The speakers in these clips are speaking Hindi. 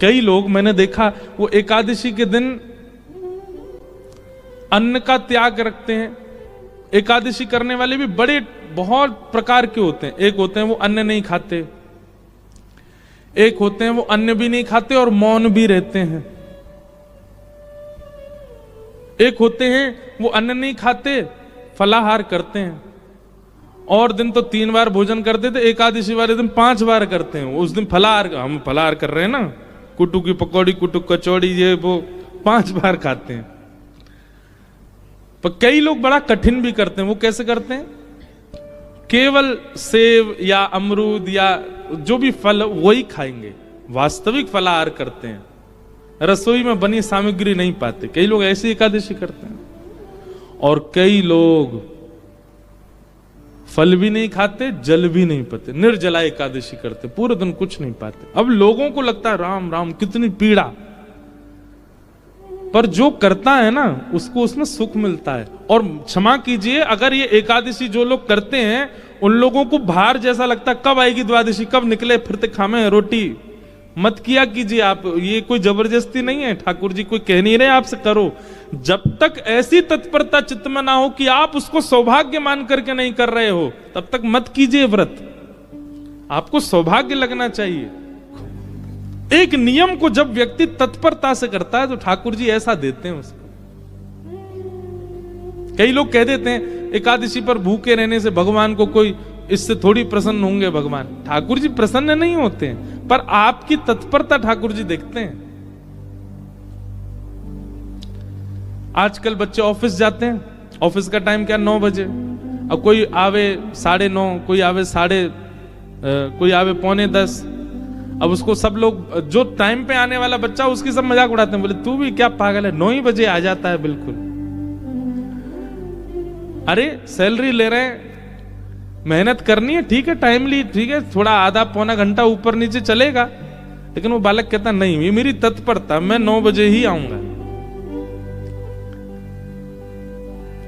कई लोग मैंने देखा वो एकादशी के दिन अन्न का त्याग रखते हैं। एकादशी करने वाले भी बड़े बहुत प्रकार के होते हैं। एक होते हैं वो अन्न नहीं खाते, एक होते हैं वो अन्न भी नहीं खाते और मौन भी रहते हैं, एक होते हैं वो अन्न नहीं खाते फलाहार करते हैं, और दिन तो 3 बार भोजन करते थे, एकादशी वाले दिन 5 बार करते हैं। उस दिन फलाहार, हम फलाहार कर रहे हैं ना, कुटू की पकौड़ी, कुटू कचौड़ी, ये वो 5 बार खाते हैं। पर कई लोग बड़ा कठिन भी करते हैं। वो कैसे करते हैं? केवल सेब या अमरूद या जो भी फल वही खाएंगे, वास्तविक फलाहार करते हैं, रसोई में बनी सामग्री नहीं पाते। कई लोग ऐसी एकादशी करते हैं। और कई लोग फल भी नहीं खाते, जल भी नहीं पीते, निर्जला एकादशी करते, पूरे दिन कुछ नहीं पाते। अब लोगों को लगता है राम राम कितनी पीड़ा, पर जो करता है ना उसको उसमें सुख मिलता है। और क्षमा कीजिए, अगर ये एकादशी जो लोग करते हैं उन लोगों को भार जैसा लगता है, कब आएगी द्वादशी, कब निकले फिरते खामे रोटी, मत किया कीजिए आप। ये कोई जबरदस्ती नहीं है, ठाकुर जी कोई कह नहीं रहे आपसे करो। जब तक ऐसी तत्परता चित्त में ना हो कि आप उसको सौभाग्य मान करके नहीं कर रहे हो, तब तक मत कीजिए व्रत। आपको सौभाग्य लगना चाहिए। एक नियम को जब व्यक्ति तत्परता से करता है तो ठाकुर जी ऐसा देते हैं उसको। कई लोग कह देते हैं एकादशी पर भूखे रहने से भगवान को कोई, इससे थोड़ी प्रसन्न होंगे भगवान। ठाकुर जी प्रसन्न नहीं होते हैं, पर आपकी तत्परता ठाकुर जी देखते हैं। आजकल बच्चे ऑफिस जाते हैं, ऑफिस का टाइम क्या 9 बजे, अब कोई आवे 9:30, कोई आवे कोई आवे 9:45। अब उसको सब लोग, जो टाइम पे आने वाला बच्चा उसकी सब मजाक उड़ाते हैं, बोले तू भी क्या पागल है, 9 ही बजे आ जाता है बिल्कुल। अरे सैलरी ले रहे हैं, मेहनत करनी है, ठीक है, टाइमली, ठीक है, थोड़ा आधा पौना घंटा ऊपर नीचे चलेगा, लेकिन वो बालक कहता नहीं, ये मेरी तत्परता, मैं 9 बजे ही आऊंगा।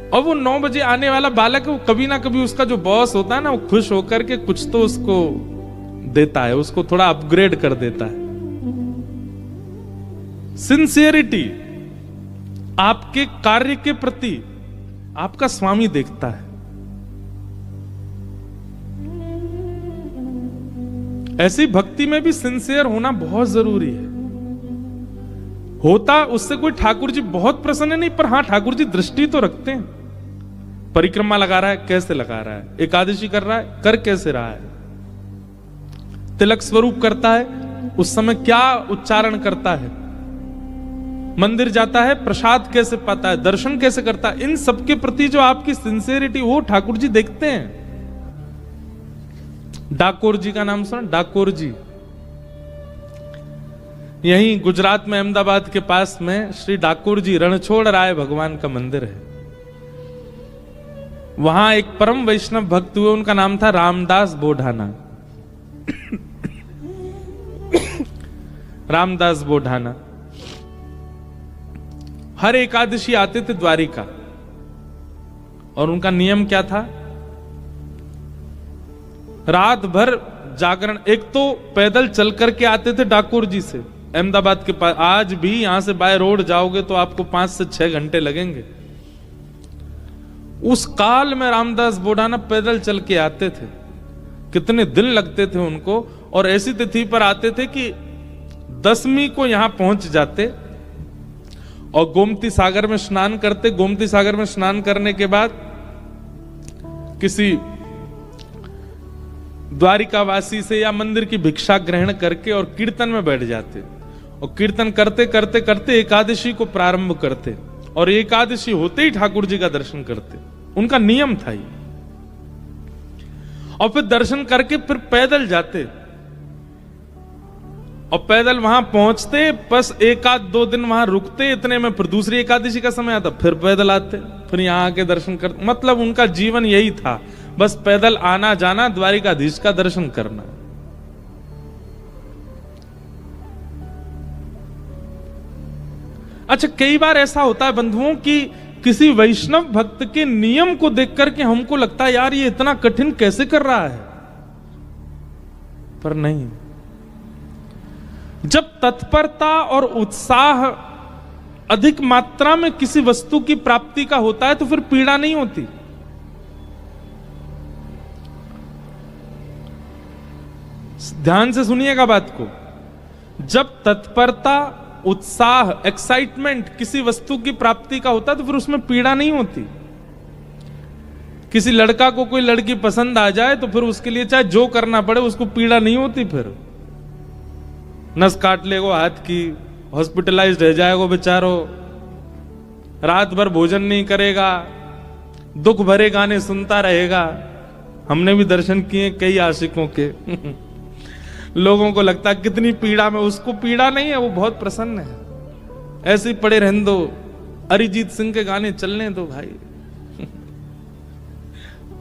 और वो 9 बजे आने वाला बालक, वो कभी ना कभी उसका जो बॉस होता है ना, वो खुश होकर के कुछ तो उसको देता है, उसको थोड़ा अपग्रेड कर देता है। सिंसियरिटी आपके कार्य के प्रति आपका स्वामी देखता है। ऐसी भक्ति में भी सिंसियर होना बहुत जरूरी है। होता उससे कोई ठाकुर जी बहुत प्रसन्न नहीं, पर हां ठाकुर जी दृष्टि तो रखते हैं। परिक्रमा लगा रहा है, कैसे लगा रहा है, एकादशी कर रहा है, कर कैसे रहा है, तिलक स्वरूप करता है, उस समय क्या उच्चारण करता है, मंदिर जाता है, प्रसाद कैसे पाता है, दर्शन कैसे करता है, इन सबके प्रति जो आपकी सिंसियरिटी, वो ठाकुर जी देखते हैं। डाकोर जी का नाम सुना? डाकोर जी यहीं गुजरात में अहमदाबाद के पास में श्री डाकोर जी रणछोड़ राय भगवान का मंदिर है। वहां एक परम वैष्णव भक्त हुए, उनका नाम था रामदास बोढ़ाना। रामदास बोढ़ाना हर एकादशी आते थे द्वारिका, और उनका नियम क्या था? रात भर जागरण। एक तो पैदल चल करके आते थे डाकोर जी से अहमदाबाद के पास। आज भी यहां से बाय रोड जाओगे तो आपको 5 से 6 घंटे लगेंगे। उस काल में रामदास बोढ़ाना पैदल चल के आते थे, कितने दिन लगते थे उनको। और ऐसी तिथि पर आते थे कि 10वीं को यहां पहुंच जाते और गोमती सागर में स्नान करते। गोमती सागर में स्नान करने के बाद किसी द्वारिकावासी से या मंदिर की भिक्षा ग्रहण करके और कीर्तन में बैठ जाते, और कीर्तन करते करते करते एकादशी को प्रारंभ करते, और एकादशी होते ही ठाकुर जी का दर्शन करते। उनका नियम था ये। और फिर दर्शन करके फिर पैदल जाते, और पैदल वहां पहुंचते, बस 1-2 दिन वहां रुकते, इतने में फिर दूसरी एकादशी का समय आता, फिर पैदल आते, फिर यहां आके दर्शन करते। मतलब उनका जीवन यही था, बस पैदल आना जाना, द्वारिकाधीश का दर्शन करना। अच्छा, कई बार ऐसा होता है बंधुओं कि किसी वैष्णव भक्त के नियम को देख करके हमको लगता है यार ये इतना कठिन कैसे कर रहा है, पर नहीं। जब तत्परता और उत्साह अधिक मात्रा में किसी वस्तु की प्राप्ति का होता है तो फिर पीड़ा नहीं होती। ध्यान से सुनिएगा बात को। जब तत्परता, उत्साह, एक्साइटमेंट किसी वस्तु की प्राप्ति का होता है तो फिर उसमें पीड़ा नहीं होती। किसी लड़का को कोई लड़की पसंद आ जाए तो फिर उसके लिए चाहे जो करना पड़े उसको पीड़ा नहीं होती। फिर नस काट लेगा हाथ की, हॉस्पिटलाइज्ड रह जाएगा बेचारो, रात भर भोजन नहीं करेगा, दुख भरे गाने सुनता रहेगा। हमने भी दर्शन किए कई आशिकों के लोगों को लगता है कितनी पीड़ा में, उसको पीड़ा नहीं है, वो बहुत प्रसन्न है। ऐसे ही पड़े रहने दो, अरिजीत सिंह के गाने चलने दो भाई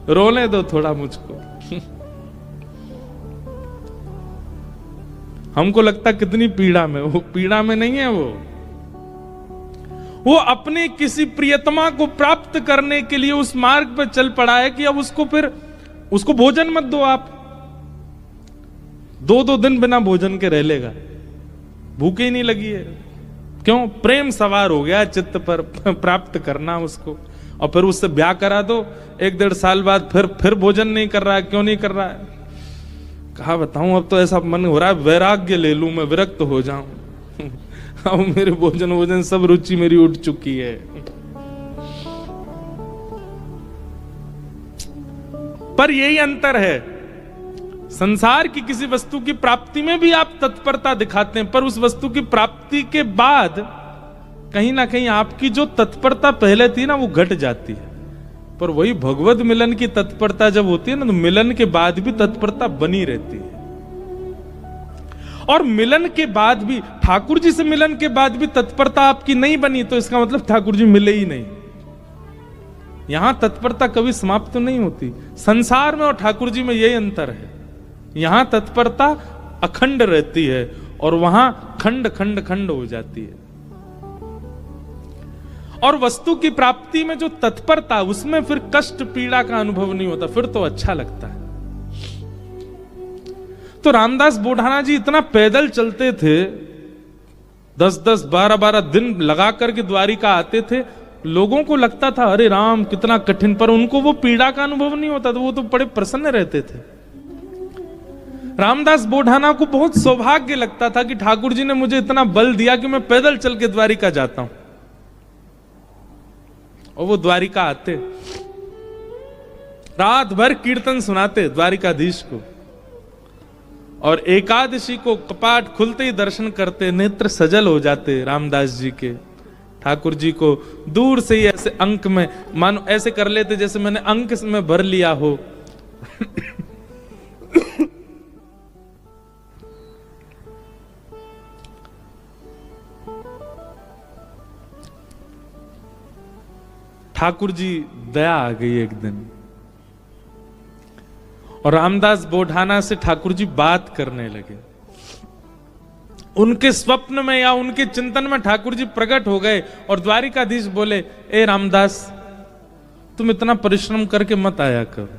रोने दो थोड़ा मुझको हमको लगता कितनी पीड़ा में, वो पीड़ा में नहीं है। वो अपने किसी प्रियतमा को प्राप्त करने के लिए उस मार्ग पर चल पड़ा है कि अब उसको भोजन मत दो। आप 2-2 दिन बिना भोजन के रह लेगा, भूखे ही नहीं लगी है। क्यों? प्रेम सवार हो गया चित्त पर, प्राप्त करना उसको। और फिर उससे ब्याह करा दो, 1-1.5 साल बाद फिर भोजन नहीं कर रहा है। क्यों नहीं कर रहा है? कहा बताऊं, अब तो ऐसा मन हो रहा है वैराग्य ले लूं, मैं विरक्त हो जाऊं अब मेरे भोजन सब रुचि मेरी उठ चुकी है। पर यही अंतर है, संसार की किसी वस्तु की प्राप्ति में भी आप तत्परता दिखाते हैं, पर उस वस्तु की प्राप्ति के बाद कहीं ना कहीं आपकी जो तत्परता पहले थी ना वो घट जाती है। पर वही भगवत मिलन की तत्परता जब होती है ना, तो मिलन के बाद भी तत्परता बनी रहती है। और मिलन के बाद भी, ठाकुर जी से मिलन के बाद भी तत्परता आपकी नहीं बनी तो इसका मतलब ठाकुर जी मिले ही नहीं। यहां तत्परता कभी समाप्त तो नहीं होती। संसार में और ठाकुर जी में यही अंतर है, यहां तत्परता अखंड रहती है और वहां खंड खंड खंड हो जाती है। और वस्तु की प्राप्ति में जो तत्परता, उसमें फिर कष्ट पीड़ा का अनुभव नहीं होता, फिर तो अच्छा लगता है। तो रामदास बोढ़ाना जी इतना पैदल चलते थे, 10-10, 12-12 दिन लगा करके द्वारिका आते थे। लोगों को लगता था अरे राम कितना कठिन, पर उनको वो पीड़ा का अनुभव नहीं होता था, वो तो बड़े प्रसन्न रहते थे। रामदास बोढ़ाना को बहुत सौभाग्य लगता था कि ठाकुर जी ने मुझे इतना बल दिया कि मैं पैदल चल के द्वारिका जाता हूं। और वो द्वारिका आते, रात भर कीर्तन सुनाते द्वारिकाधीश को, और एकादशी को कपाट खुलते ही दर्शन करते, नेत्र सजल हो जाते रामदास जी के। ठाकुर जी को दूर से ही ऐसे अंक में, मानो ऐसे कर लेते जैसे मैंने अंक में भर लिया हो ठाकुर जी दया आ गई एक दिन, और रामदास बोढ़ाना से ठाकुर जी बात करने लगे। उनके स्वप्न में या उनके चिंतन में ठाकुर जी प्रकट हो गए और द्वारिकाधीश बोले, ए रामदास तुम इतना परिश्रम करके मत आया करो।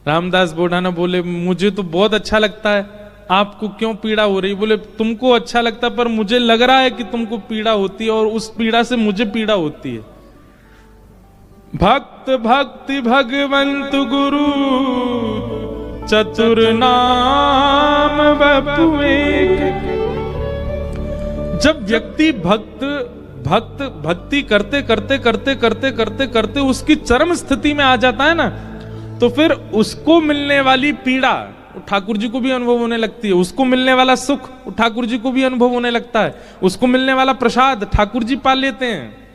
रामदास बोढ़ाना बोले, मुझे तो बहुत अच्छा लगता है, आपको क्यों पीड़ा हो रही? बोले, तुमको अच्छा लगता पर मुझे लग रहा है कि तुमको पीड़ा होती है, और उस पीड़ा से मुझे पीड़ा होती है। भक्त भक्ति भगवंत गुरु चतुर नाम बपु एक। जब व्यक्ति भक्ति करते करते करते करते करते करते उसकी चरम स्थिति में आ जाता है ना, तो फिर उसको मिलने वाली पीड़ा ठाकुर जी को भी अनुभव होने लगती है, उसको मिलने वाला सुख ठाकुर जी को भी अनुभव होने लगता है, उसको मिलने वाला प्रसाद ठाकुर जी पा लेते हैं।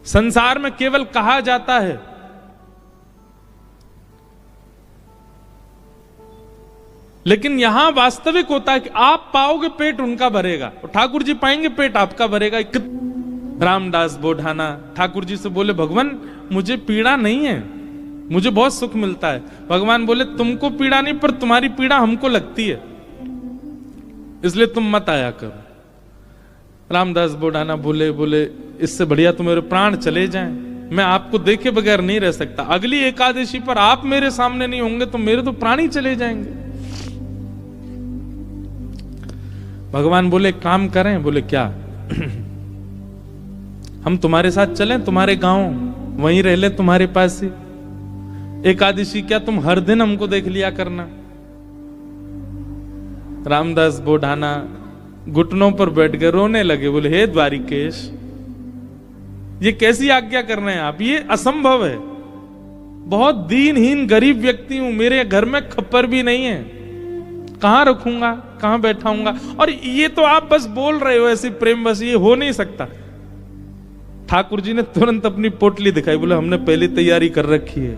संसार में केवल कहा जाता है, लेकिन यहां वास्तविक होता है कि आप पाओगे पेट उनका भरेगा, और ठाकुर जी पाएंगे पेट आपका भरेगा। रामदास बोढ़ाना ठाकुर जी से बोले, भगवान मुझे पीड़ा नहीं है, मुझे बहुत सुख मिलता है। भगवान बोले, तुमको पीड़ा नहीं, पर तुम्हारी पीड़ा हमको लगती है, इसलिए तुम मत आया करो। रामदास बोढ़ाना बोले, इससे बढ़िया तो मेरे प्राण चले जाएं, मैं आपको देखे बगैर नहीं रह सकता। अगली एकादशी पर आप मेरे सामने नहीं होंगे तो मेरे तो प्राण ही चले जाएंगे। भगवान बोले काम करें? बोले क्या? हम तुम्हारे साथ चलें, तुम्हारे गांव, वहीं रह ले, तुम्हारे पास ही। एकादशी क्या तुम हर दिन हमको देख लिया करना। रामदास बोढ़ाना घुटनों पर बैठ गए, रोने लगे। बोले हे द्वारिकेश, ये कैसी आज्ञा कर रहे हैं आप? ये असंभव है। बहुत दीनहीन गरीब व्यक्ति हूं, मेरे घर में खप्पर भी नहीं है, कहां रखूंगा, कहां बैठाऊंगा? और ये तो आप बस बोल रहे हो ऐसे प्रेम, बस ये हो नहीं सकता। ठाकुर जी ने तुरंत अपनी पोटली दिखाई। बोले हमने पहली तैयारी कर रखी है,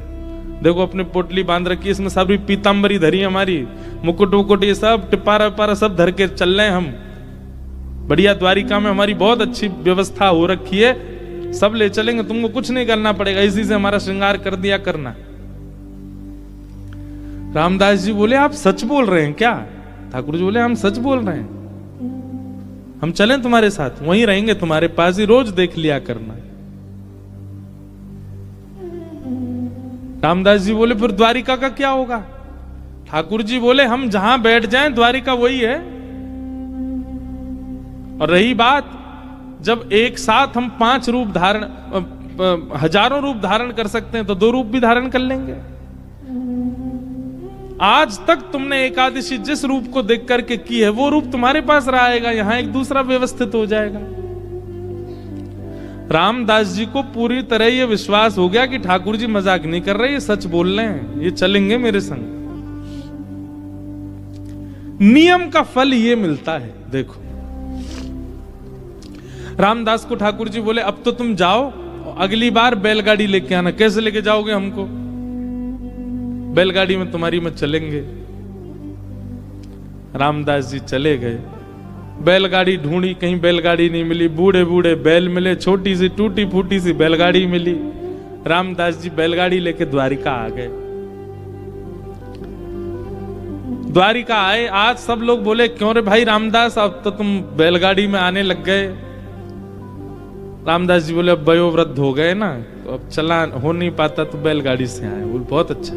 देखो अपनी पोटली बांध रखी है, इसमें सारी पीतांबरी धरी हमारी, मुकुट वुकुट ये सब टिपारा विपारा सब धर के चल रहे हैं हम। बढ़िया द्वारिका में हमारी बहुत अच्छी व्यवस्था हो रखी है, सब ले चलेंगे, तुमको कुछ नहीं करना पड़ेगा, इसी से हमारा श्रृंगार कर दिया करना। रामदास जी बोले आप सच बोल रहे हैं क्या? ठाकुर जी बोले हम सच बोल रहे हैं, हम चलें तुम्हारे साथ, वहीं रहेंगे तुम्हारे पास ही, रोज देख लिया करना। रामदास जी बोले फिर द्वारिका का क्या होगा? ठाकुर जी बोले हम जहां बैठ जाएं द्वारिका वही है। और रही बात, जब एक साथ हम 5 रूप धारण, हजारों रूप धारण कर सकते हैं, तो 2 रूप भी धारण कर लेंगे। आज तक तुमने एकादशी जिस रूप को देख करके की है, वो रूप तुम्हारे पास रहेगा, यहां एक दूसरा व्यवस्थित हो जाएगा। रामदास जी को पूरी तरह यह विश्वास हो गया कि ठाकुर जी मजाक नहीं कर रहे, ये सच बोल रहे हैं, ये चलेंगे मेरे संग। नियम का फल ये मिलता है। देखो रामदास को ठाकुर जी बोले अब तो तुम जाओ, अगली बार बैलगाड़ी लेके आना। कैसे लेके जाओगे हमको? बैलगाड़ी में तुम्हारी में चलेंगे। रामदास जी चले गए, बैलगाड़ी ढूंढी, कहीं बैलगाड़ी नहीं मिली, बूढ़े बूढ़े बैल मिले, छोटी सी टूटी फूटी सी बैलगाड़ी मिली। रामदास जी बैलगाड़ी लेके द्वारिका आ गए। द्वारिका आए, आज सब लोग बोले क्यों रे भाई रामदास, अब तो तुम बैलगाड़ी में आने लग गए। रामदास जी बोले अब वयोवृद्ध हो गए ना, तो अब चला हो नहीं पाता, तो बैलगाड़ी से आए। बोले बहुत अच्छा।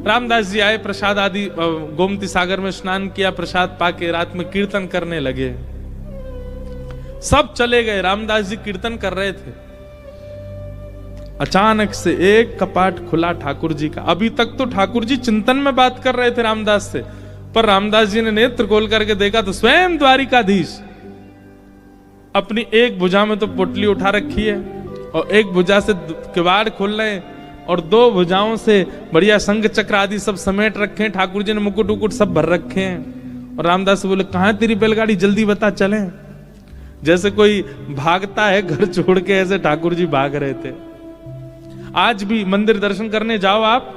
रामदास जी आए, प्रसाद आदि गोमती सागर में स्नान किया, प्रसाद पाके रात में कीर्तन करने लगे। सब चले गए, रामदास जी कीर्तन कर रहे थे। अचानक से एक कपाट खुला ठाकुर जी का। अभी तक तो ठाकुर जी चिंतन में बात कर रहे थे रामदास से, पर रामदास जी ने नेत्र खोल करके देखा तो स्वयं द्वारिकाधीश अपनी एक भुजा में तो पोटली उठा रखी है और एक भुजा से किवाड़ खोल रहे हैं, और 2 भुजाओं से बढ़िया संग चक्र आदि सब समेट रखे हैं। ठाकुर जी ने मुकुट उकुट सब भर रखे हैं। और रामदास बोले कहां तेरी बैलगाड़ी, जल्दी बता चलें। जैसे कोई भागता है घर छोड़ के, ऐसे ठाकुर जी भाग रहे थे। आज भी मंदिर दर्शन करने जाओ आप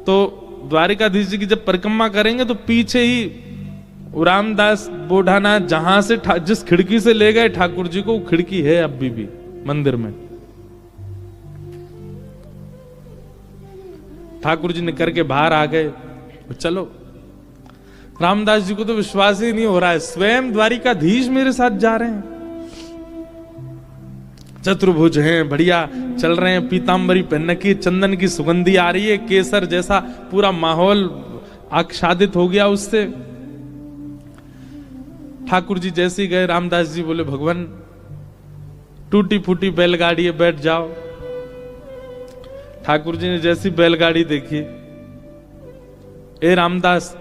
तो द्वारिकाधीश जी की जब परिक्रमा करेंगे तो पीछे ही रामदास बोढ़ाना जहां से जिस खिड़की से ले गए ठाकुर जी को, वो खिड़की है अभी भी मंदिर में। ठाकुर जी निकल के बाहर आ गए। चलो, रामदास जी को तो विश्वास ही नहीं हो रहा है, स्वयं द्वारिकाधीश मेरे साथ जा रहे हैं। चतुर्भुज हैं, बढ़िया चल रहे हैं, पीतांबरी पहन की, चंदन की सुगंधी आ रही है, केसर जैसा पूरा माहौल आच्छादित हो गया उससे। ठाकुर जी जैसे ही गए, रामदास जी बोले भगवान टूटी फूटी बैलगाड़ी है, बैठ जाओ। ठाकुर जी ने जैसी बैलगाड़ी देखी, ए रामदास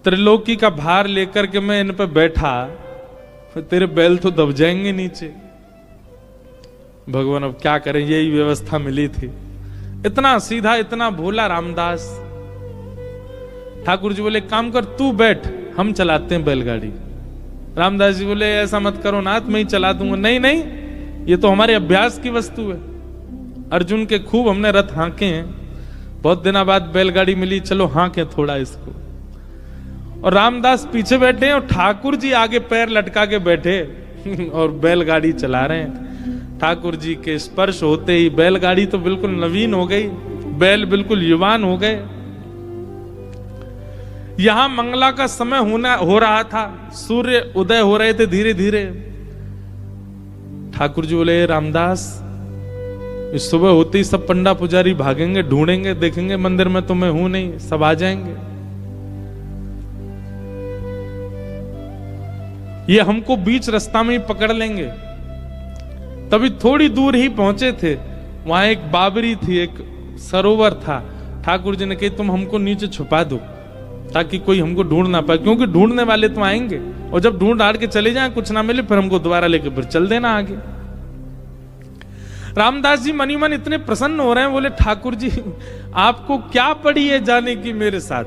त्रिलोकी का भार लेकर के मैं इन पे बैठा, फिर तेरे बैल तो दब जाएंगे नीचे। भगवान अब क्या करें, यही व्यवस्था मिली थी। इतना सीधा, इतना भोला रामदास। ठाकुर जी बोले काम कर, तू बैठ, हम चलाते हैं बैलगाड़ी। रामदास जी बोले ऐसा मत करो नाथ, मैं ही चला दूंगा। नहीं नहीं, ये तो हमारे अभ्यास की वस्तु है। अर्जुन के खूब हमने रथ हांके हैं, बहुत दिनों बाद बैलगाड़ी मिली, चलो हांके थोड़ा इसको। और रामदास पीछे बैठे हैं और ठाकुर जी आगे पैर लटका के बैठे और बैलगाड़ी चला रहे हैं। ठाकुर जी के स्पर्श होते ही बैलगाड़ी तो बिल्कुल नवीन हो गई, बैल बिल्कुल युवान हो गए। यहां मंगला का समय हो रहा था, सूर्य उदय हो रहे थे धीरे धीरे। ठाकुर जी बोले रामदास इस सुबह होते ही सब पंडा पुजारी भागेंगे, ढूंढेंगे, देखेंगे मंदिर में तो मैं हूं नहीं, सब आ जाएंगे। ये हमको बीच रास्ता में ही पकड़ लेंगे। तभी थोड़ी दूर ही पहुंचे थे, वहां एक बाबरी थी, एक सरोवर था। ठाकुर जी ने कही तुम हमको नीचे छुपा दो ताकि कोई हमको ढूंढ ना पाए, क्योंकि ढूंढने वाले तो आएंगे और जब ढूंढ हार के चले जाएं, कुछ ना मिले, फिर हमको दोबारा लेके फिर चल देना आगे। रामदास जी मनी मन इतने प्रसन्न हो रहे हैं, बोले ठाकुर जी आपको क्या पड़ी है जाने की मेरे साथ?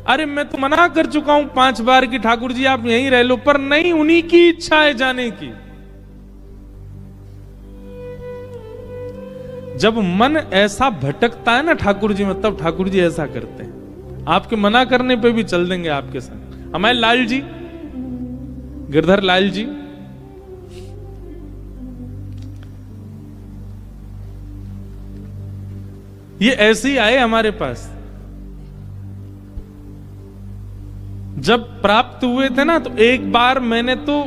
अरे मैं तो मना कर चुका हूं 5 बार कि ठाकुर जी आप यहीं रह लो, पर नहीं, उन्हीं की इच्छा है जाने की। जब मन ऐसा भटकता है ना ठाकुर जी में, तब ठाकुर जी ऐसा करते हैं, आपके मना करने पे भी चल देंगे आपके साथ। हमारे लाल जी, गिरधर लाल जी, ये ऐसे ही आए हमारे पास। जब प्राप्त हुए थे ना, तो एक बार मैंने तो,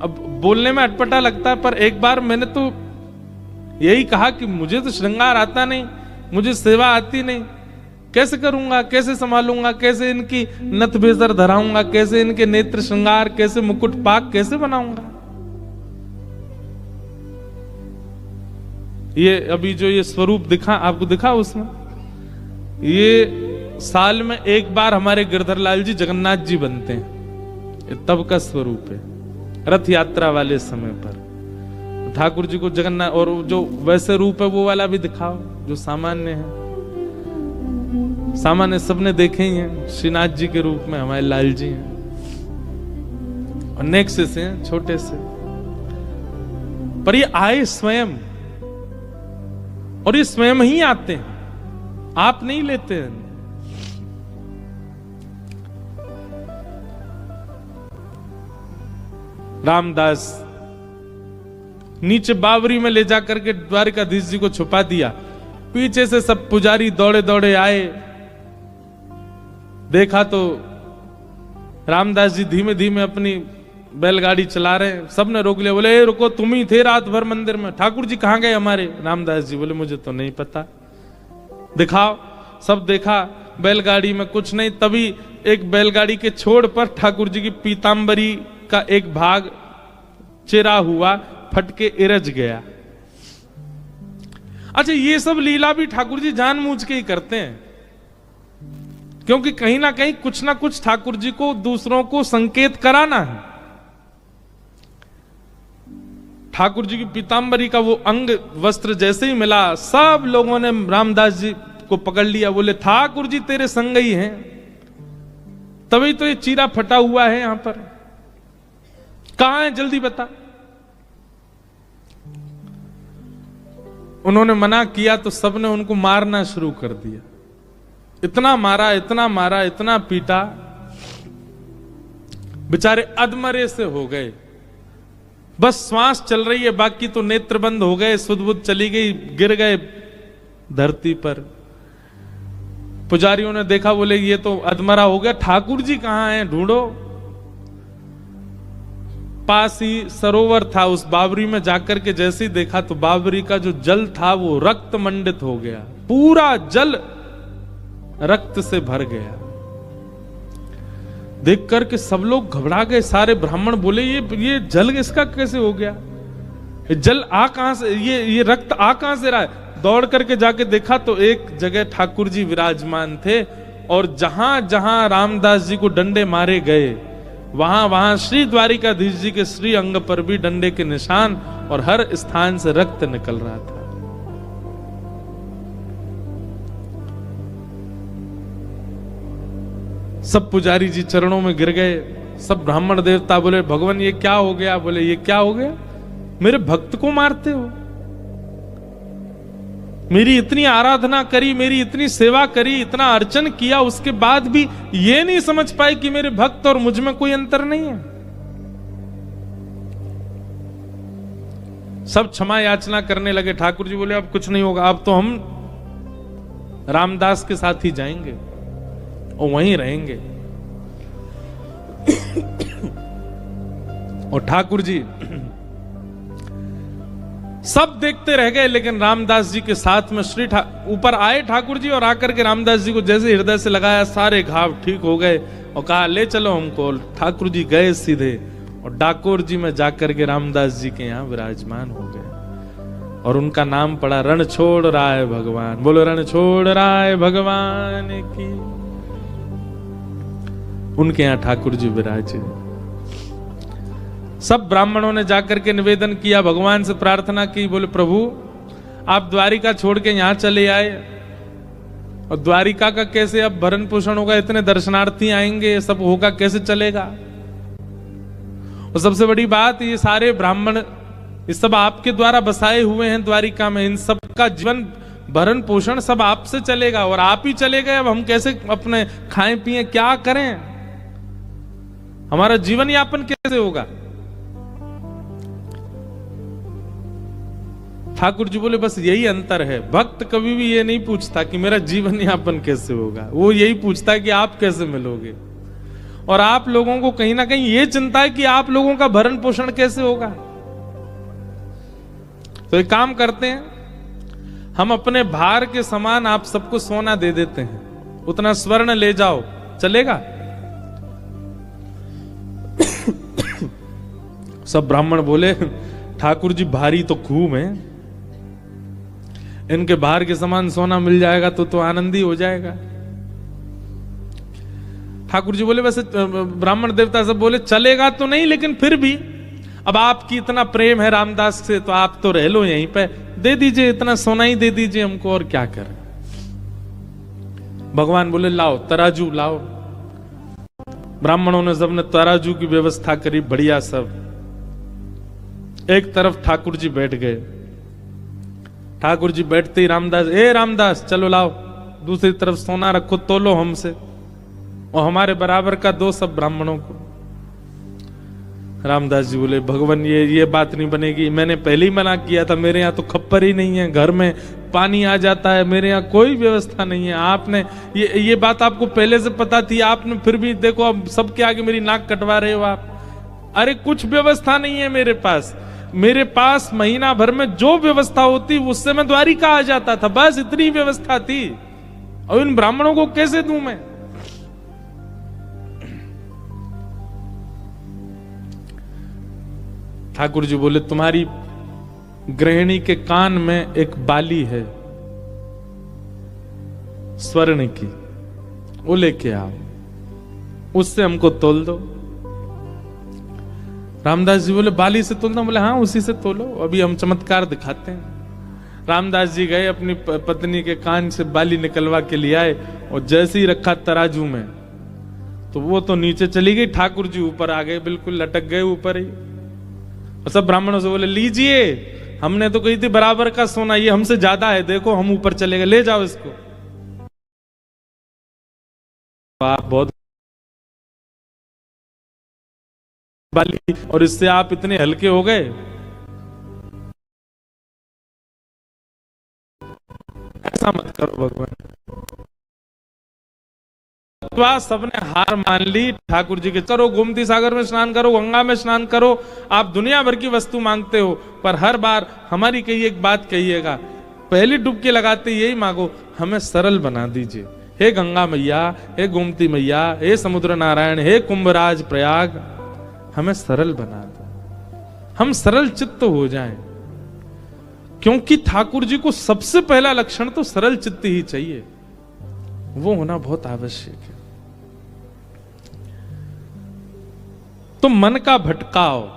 अब बोलने में अटपटा लगता है, पर एक बार मैंने तो यही कहा कि मुझे तो श्रृंगार आता नहीं, मुझे सेवा आती नहीं, कैसे करूंगा, कैसे संभालूंगा, कैसे इनकी नथ बेसर धराऊंगा, कैसे इनके नेत्र श्रृंगार, कैसे मुकुट पाक कैसे बनाऊंगा। ये अभी जो ये स्वरूप दिखा आपको, दिखा उसमें, ये साल में एक बार हमारे गिरधर लाल जी जगन्नाथ जी बनते हैं, ये तब का स्वरूप है। रथ यात्रा वाले समय पर ठाकुर जी को जगन्नाथ, और जो वैसे रूप है वो वाला भी दिखाओ जो सामान्य है। सामान्य सबने देखे ही हैं, श्रीनाथ जी के रूप में हमारे लाल जी हैं, और नेक्स्ट से हैं, छोटे से, पर ये आए स्वयं, और ये स्वयं ही आते हैं, आप नहीं लेते हैं। रामदास नीचे बावरी में ले जाकर के द्वारिकाधीश जी को छुपा दिया। पीछे से सब पुजारी दौड़े दौड़े आए, देखा तो रामदास जी धीमे धीमे अपनी बैलगाड़ी चला रहे हैं। सबने रोक लिया, बोले ए रुको, तुम ही थे रात भर मंदिर में, ठाकुर जी कहां गए हमारे? रामदास जी बोले मुझे तो नहीं पता, दिखाओ। सब देखा, बैलगाड़ी में कुछ नहीं। तभी एक बैलगाड़ी के छोड़ पर ठाकुर जी की पीतांबरी का एक भाग चिरा हुआ, फट के इरज गया। अच्छा, ये सब लीला भी ठाकुर जी जानबूझ के ही करते हैं, क्योंकि कहीं ना कहीं कुछ ना कुछ ठाकुर जी को दूसरों को संकेत कराना है। ठाकुर जी की पीतांबरी का वो अंग वस्त्र जैसे ही मिला, सब लोगों ने रामदास जी को पकड़ लिया, बोले ठाकुर जी तेरे संग ही हैं, तभी तो ये चीरा फटा हुआ है यहां पर, कहां है जल्दी बता। उन्होंने मना किया तो सबने उनको मारना शुरू कर दिया, इतना मारा, इतना मारा, इतना पीटा, बेचारे अधमरे से हो गए। बस श्वास चल रही है, बाकी तो नेत्र बंद हो गए, सुध बुध चली गई, गिर गए धरती पर। पुजारियों ने देखा, बोले ये तो अधमरा हो गया, ठाकुर जी कहां हैं, ढूंढो। पास ही सरोवर था, उस बावरी में जाकर के जैसे ही देखा तो बावरी का जो जल था वो रक्त मंडित हो गया, पूरा जल रक्त से भर गया। देख करके सब लोग घबरा गए, सारे ब्राह्मण बोले ये जल इसका कैसे हो गया, ये जल आ कहां से, ये रक्त आ कहां से रहा है। दौड़ करके जाके देखा तो एक जगह ठाकुर जी विराजमान थे, और जहां जहां रामदास जी को डंडे मारे गए, वहां वहां श्री द्वारिकाधीश जी के श्री अंग पर भी डंडे के निशान, और हर स्थान से रक्त निकल रहा था। सब पुजारी जी चरणों में गिर गए, सब ब्राह्मण देवता बोले भगवान ये क्या हो गया? बोले ये क्या हो गया, मेरे भक्त को मारते हो, मेरी इतनी आराधना करी, मेरी इतनी सेवा करी, इतना अर्चन किया, उसके बाद भी ये नहीं समझ पाए कि मेरे भक्त और मुझ में कोई अंतर नहीं है। सब क्षमा याचना करने लगे। ठाकुर जी बोले अब कुछ नहीं होगा, अब तो हम रामदास के साथ ही जाएंगे और वहीं रहेंगे। और ठाकुर जी सब देखते रह गए, लेकिन रामदास जी के साथ में ऊपर आए ठाकुर जी और आकर के रामदास जी को जैसे हृदय से लगाया, सारे घाव ठीक हो गए और कहा ले चलो हमको। ठाकुर जी गए सीधे और डाकोर जी में जाकर के रामदास जी के यहाँ विराजमान हो गए और उनका नाम पड़ा रण छोड़ राय भगवान। बोलो रण छोड़ राय भगवान की। उनके यहाँ ठाकुर जी विराजे। सब ब्राह्मणों ने जाकर के निवेदन किया, भगवान से प्रार्थना की, बोले प्रभु आप द्वारिका छोड़ के यहां चले आए और द्वारिका का कैसे अब भरण पोषण होगा, इतने दर्शनार्थी आएंगे, सब होगा कैसे चलेगा। और सबसे बड़ी बात, ये सारे ब्राह्मण ये सब आपके द्वारा बसाए हुए हैं द्वारिका में, इन सब का जीवन भरण पोषण सब आपसे चलेगा और आप ही चले गए, अब हम कैसे अपने खाएं पिए, क्या करें, हमारा जीवन यापन कैसे होगा। ठाकुर जी बोले बस यही अंतर है, भक्त कभी भी ये नहीं पूछता कि मेरा जीवन यापन कैसे होगा, वो यही पूछता है कि आप कैसे मिलोगे। और आप लोगों को कहीं ना कहीं ये चिंता है कि आप लोगों का भरण पोषण कैसे होगा। तो एक काम करते हैं, हम अपने भार के समान आप सबको सोना दे देते हैं, उतना स्वर्ण ले जाओ, चलेगा। सब ब्राह्मण बोले ठाकुर जी भारी तो खूब है, इनके भार के समान सोना मिल जाएगा तो आनंद ही हो जाएगा। ठाकुर जी बोले वैसे ब्राह्मण देवता सब बोले चलेगा तो नहीं, लेकिन फिर भी अब आपकी इतना प्रेम है रामदास से तो आप तो रह लो यहीं पे, दे दीजिए, इतना सोना ही दे दीजिए हमको, और क्या करें। भगवान बोले लाओ तराजू लाओ। ब्राह्मणों ने सबने तराजू की व्यवस्था करी, बढ़िया सब। एक तरफ ठाकुर जी बैठ गए, ठाकुर जी बैठते ही रामदास, ए रामदास चलो लाओ, दूसरी तरफ सोना रखो, तोलो हमसे और हमारे बराबर का दो सब ब्राह्मणों को। रामदास जी बोले भगवान ये बात नहीं बनेगी, मैंने पहले ही मना किया था, मेरे यहाँ तो खप्पर ही नहीं है, घर में पानी आ जाता है, मेरे यहाँ कोई व्यवस्था नहीं है। आपने ये बात आपको पहले से पता थी, आपने फिर भी देखो अब सबके आगे मेरी नाक कटवा रहे हो आप। अरे कुछ व्यवस्था नहीं है मेरे पास, मेरे पास महीना भर में जो व्यवस्था होती उससे मैं द्वारिका आ जाता था, बस इतनी व्यवस्था थी, और इन ब्राह्मणों को कैसे दूं मैं। ठाकुर जी बोले तुम्हारी गृहिणी के कान में एक बाली है स्वर्ण की, वो लेके आओ, उससे हमको तोल दो। रामदास जी बोले बाली से तोलना? बोले हाँ उसी से तोलो, अभी हम चमत्कार दिखाते हैं। रामदास जी गए, अपनी पत्नी के कान से बाली निकलवा के लिए आए और जैसे ही रखा तराजू में तो वो तो नीचे चली गई, ठाकुर जी ऊपर आ गए, बिल्कुल लटक गए ऊपर ही। और सब ब्राह्मणों से बोले लीजिए, हमने तो कही थी बराबर का सोना, ये हमसे ज्यादा है, देखो हम ऊपर चले गए, ले जाओ इसको। आप बहुत बाली और इससे आप इतने हल्के हो गए, ऐसा मत करो भगवान। सबने हार मान ली ठाकुर जी के, करो गोमती सागर में स्नान करो, गंगा में स्नान करो, आप दुनिया भर की वस्तु मांगते हो, पर हर बार हमारी कही एक बात कहिएगा, पहली डुबकी लगाते यही मांगो, हमें सरल बना दीजिए। हे गंगा मैया, हे गोमती मैया, हे समुद्र नारायण, हे कुंभराज प्रयाग, हमें सरल बना दो, हम सरल चित्त हो जाएं। क्योंकि ठाकुर जी को सबसे पहला लक्षण तो सरल चित्त ही चाहिए, वो होना बहुत आवश्यक है। तो मन का भटकाव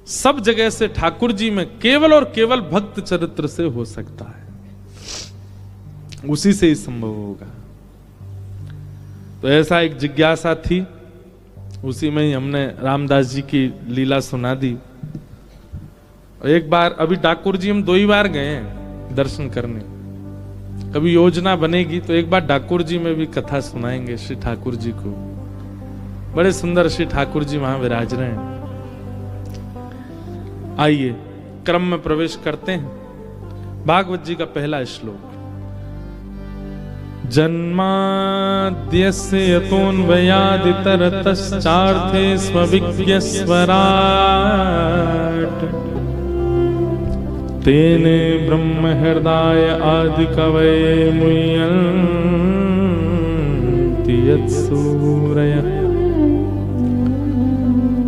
सब जगह से ठाकुर जी में केवल और केवल भक्त चरित्र से हो सकता है, उसी से ही संभव होगा। तो ऐसा एक जिज्ञासा थी, उसी में ही हमने रामदास जी की लीला सुना दी। एक बार अभी ठाकुर जी हम 2 ही बार गए हैं दर्शन करने, कभी योजना बनेगी तो एक बार ठाकुर जी में भी कथा सुनाएंगे श्री ठाकुर जी को। बड़े सुंदर श्री ठाकुर जी वहां विराज रहे हैं। आइए क्रम में प्रवेश करते हैं। भागवत जी का पहला श्लोक, जन्माद्यस्य यतोऽन्वयादितरतश्चार्थे स्वविज्ञस्वराट् तेने ब्रह्म हृदय आदि कवये मुह्यन्ति यत्सूरयः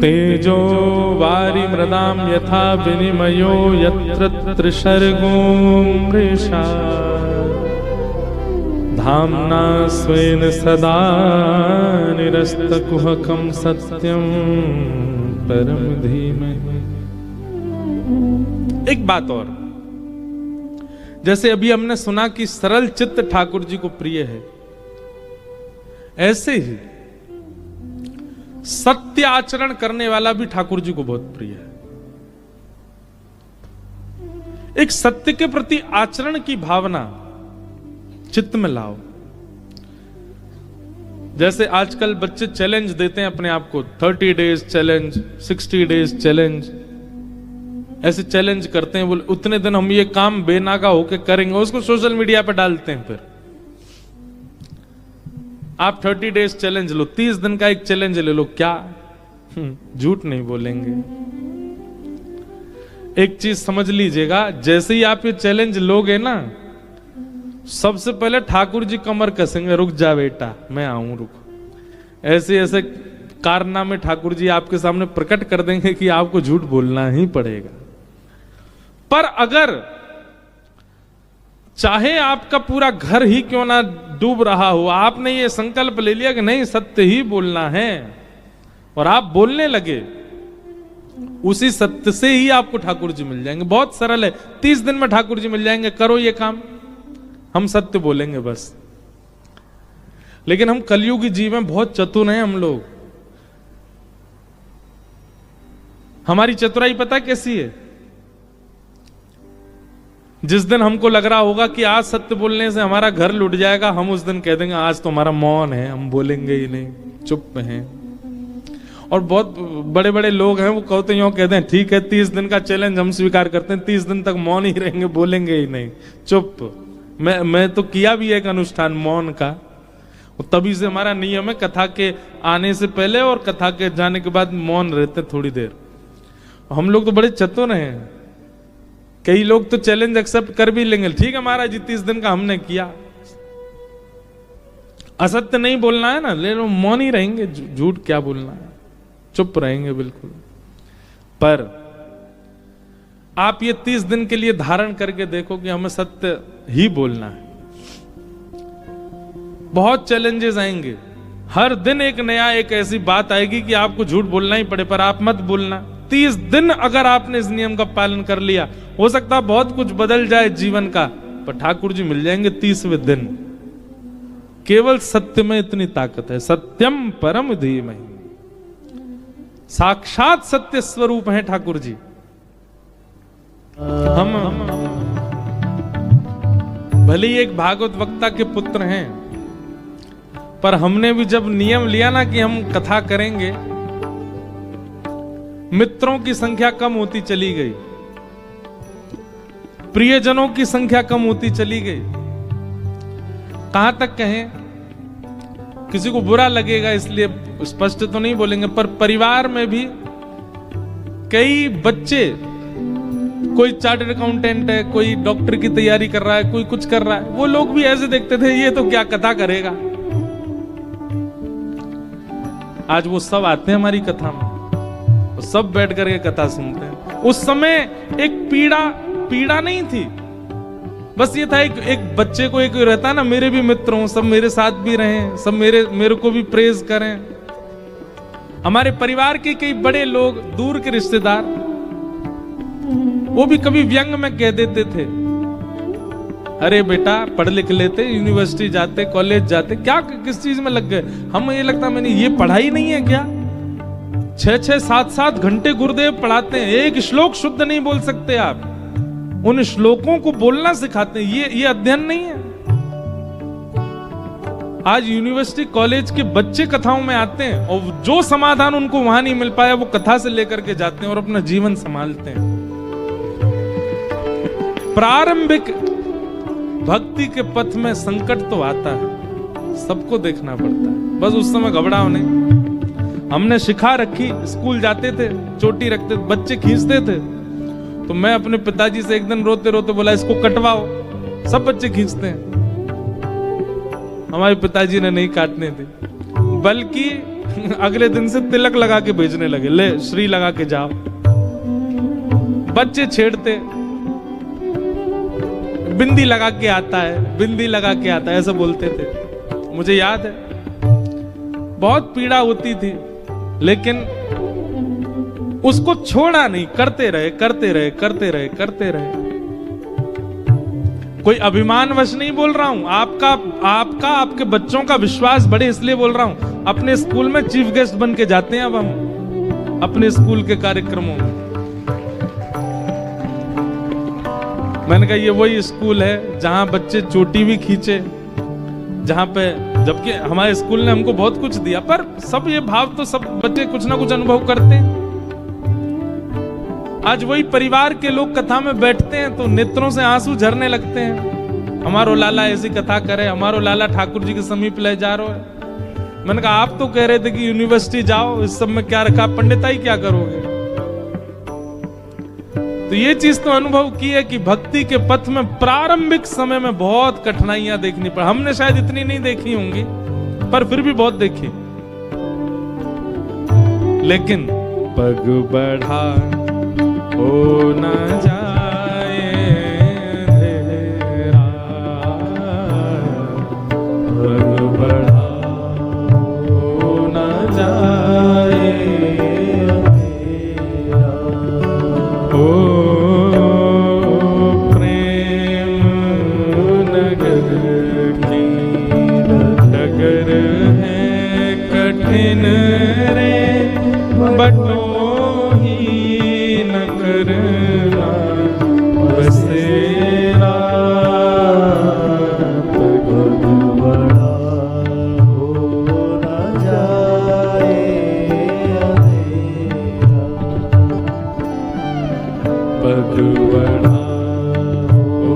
तेजो वारि मृदां यथा विनिमयो यत्र त्रिसर्गो मृषा धाम्ना स्वेन सदा निरस्तकुहकं सत्यं परम धीमहि। एक बात और, जैसे अभी हमने सुना कि सरल चित्त ठाकुर जी को प्रिय है, ऐसे ही सत्य आचरण करने वाला भी ठाकुर जी को बहुत प्रिय है। एक सत्य के प्रति आचरण की भावना चित्त में लाओ। जैसे आजकल बच्चे चैलेंज देते हैं अपने आप को, 30 डेज चैलेंज, 60 डेज चैलेंज, ऐसे चैलेंज करते हैं। बोले उतने दिन हम ये काम बेनागा होके करेंगे, उसको सोशल मीडिया पे डालते हैं। फिर आप 30 डेज चैलेंज लो, 30 दिन का एक चैलेंज ले लो, क्या झूठ नहीं बोलेंगे। एक चीज समझ लीजिएगा, जैसे ही आप ये चैलेंज लोगे ना, सबसे पहले ठाकुर जी कमर कसेंगे, रुक जा बेटा मैं आऊं, रुक। ऐसे ऐसे कारनामे ठाकुर जी आपके सामने प्रकट कर देंगे कि आपको झूठ बोलना ही पड़ेगा। पर अगर चाहे आपका पूरा घर ही क्यों ना डूब रहा हो, आपने ये संकल्प ले लिया कि नहीं सत्य ही बोलना है, और आप बोलने लगे, उसी सत्य से ही आपको ठाकुर जी मिल जाएंगे। बहुत सरल है, 30 दिन में ठाकुर जी मिल जाएंगे। करो ये काम, हम सत्य बोलेंगे बस। लेकिन हम कलयुगी जीव में बहुत चतुर हैं हम लोग। हमारी चतुराई पता कैसी है? जिस दिन हमको लग रहा होगा कि आज सत्य बोलने से हमारा घर लुट जाएगा, हम उस दिन कह देंगे आज तो हमारा मौन है, हम बोलेंगे ही नहीं, चुप हैं। और बहुत बड़े बड़े लोग हैं, वो कहते यूं कहते हैं ठीक है 30 दिन का चैलेंज हम स्वीकार करते हैं, 30 दिन तक मौन ही रहेंगे, बोलेंगे ही नहीं, चुप। मैं तो किया भी एक अनुष्ठान मौन का, तभी से हमारा नियम है कथा के आने से पहले और कथा के जाने के बाद मौन रहते थोड़ी देर। हम लोग तो बड़े चतुर हैं। कई लोग तो चैलेंज एक्सेप्ट कर भी लेंगे, ठीक है महाराज जी 30 दिन का हमने किया, असत्य नहीं बोलना है ना, ले लो, मौन ही रहेंगे, झूठ क्या बोलना है, चुप रहेंगे बिल्कुल। पर आप ये 30 दिन के लिए धारण करके देखो कि हमें सत्य ही बोलना है। बहुत चैलेंजेस आएंगे, हर दिन एक नया एक ऐसी बात आएगी कि आपको झूठ बोलना ही पड़े, पर आप मत बोलना। 30 दिन अगर आपने इस नियम का पालन कर लिया, हो सकता है बहुत कुछ बदल जाए जीवन का, पर ठाकुर जी मिल जाएंगे 30वें दिन। केवल सत्य में इतनी ताकत है, सत्यम परम धीमहि। साक्षात सत्य स्वरूप है ठाकुर जी। हम भले ही एक भागवत वक्ता के पुत्र हैं, पर हमने भी जब नियम लिया ना कि हम कथा करेंगे, मित्रों की संख्या कम होती चली गई, प्रियजनों की संख्या कम होती चली गई। कहां तक कहें, किसी को बुरा लगेगा इसलिए स्पष्ट तो नहीं बोलेंगे, पर परिवार में भी कई बच्चे, कोई चार्टर्ड अकाउंटेंट है, कोई डॉक्टर की तैयारी कर रहा है, कोई कुछ कर रहा है, वो लोग भी ऐसे देखते थे ये तो क्या कथा करेगा। आज वो सब आते हैं हमारी कथा में, सब बैठ करके कथा सुनते हैं। उस समय एक पीड़ा नहीं थी, बस ये था एक बच्चे को एक रहता है ना, मेरे भी मित्र हों, सब मेरे साथ भी रहें, सब मेरे को भी प्रेज करें। हमारे परिवार के कई बड़े लोग, दूर के रिश्तेदार, वो भी कभी व्यंग में कह देते थे, अरे बेटा पढ़ लिख लेते, यूनिवर्सिटी जाते, कॉलेज जाते, क्या किस चीज में लग गए। हमें ये लगता मैंने ये पढ़ाई नहीं है क्या? 6-6, 7-7 घंटे गुरुदेव पढ़ाते हैं, एक श्लोक शुद्ध नहीं बोल सकते आप, उन श्लोकों को बोलना सिखाते हैं, ये अध्ययन नहीं है। आज यूनिवर्सिटी कॉलेज के बच्चे कथाओं में आते हैं और जो समाधान उनको वहां नहीं मिल पाया वो कथा से लेकर के जाते हैं और अपना जीवन संभालते हैं। प्रारंभिक भक्ति के पथ में संकट तो आता है, सबको देखना पड़ता है, बस उस समय घबराओ नहीं। हमने शिखा रखी, स्कूल जाते थे, चोटी रखते, बच्चे खींचते थे, तो मैं अपने पिताजी से एक दिन रोते रोते बोला इसको कटवाओ, सब बच्चे खींचते हैं। हमारे पिताजी ने नहीं काटने दी, बल्कि अगले दिन से तिलक लगा के भेजने लगे, ले श्री लगा के जाओ। बच्चे छेड़ते, बिंदी लगा के आता है, बिंदी लगा के आता है, ऐसा बोलते थे। मुझे याद है बहुत पीड़ा होती थी, लेकिन उसको छोड़ा नहीं, करते रहे करते रहे करते रहे करते रहे। कोई अभिमानवश नहीं बोल रहा हूं, आपका आपके बच्चों का विश्वास बढ़े इसलिए बोल रहा हूं। अपने स्कूल में चीफ गेस्ट बन के जाते हैं अब हम अपने स्कूल के कार्यक्रमों में। मैंने कहा ये वही स्कूल है जहां बच्चे चोटी भी खींचे, जहां पे, जबकि हमारे स्कूल ने हमको बहुत कुछ दिया, पर सब ये भाव तो सब बच्चे कुछ ना कुछ अनुभव करते हैं। आज वही परिवार के लोग कथा में बैठते हैं तो नेत्रों से आंसू झरने लगते हैं। हमारो लाला ऐसी कथा करे, हमारो लाला ठाकुर जी के समीप ले जा रहे है। मैंने कहा आप तो कह रहे थे कि यूनिवर्सिटी जाओ, इस सब में क्या रखा, पंडिताई क्या करोगे। तो ये चीज तो अनुभव की है कि भक्ति के पथ में प्रारंभिक समय में बहुत कठिनाइयां देखनी पड़ी। हमने शायद इतनी नहीं देखी होंगी, पर फिर भी बहुत देखी। लेकिन पग बढ़ा हो न जाए अंधेरा, पग बढ़ा हो न जाए अंधेरा। ओ प्रेम नगर की डगर है कठिन रे, बटो बसेरा, पग बढ़ा हो न जाए अंधेरा, पग बढ़ा हो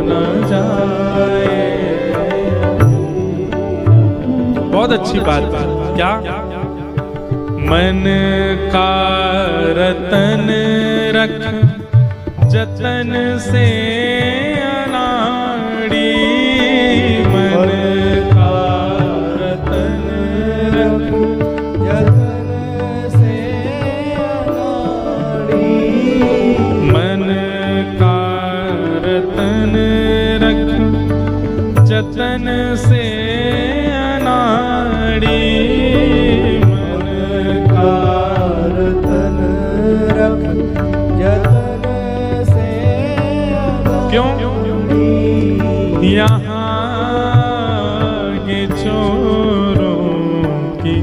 न जाए। बहुत अच्छी बात क्या, मन का रतन रख जतन से अनाड़ी, मन का रतन रख जतन से अनाड़ी, मन का रतन रख जतन से अनाड़ी, मन का रतन रख जतन से। क्यों? यहाँ के चोरों की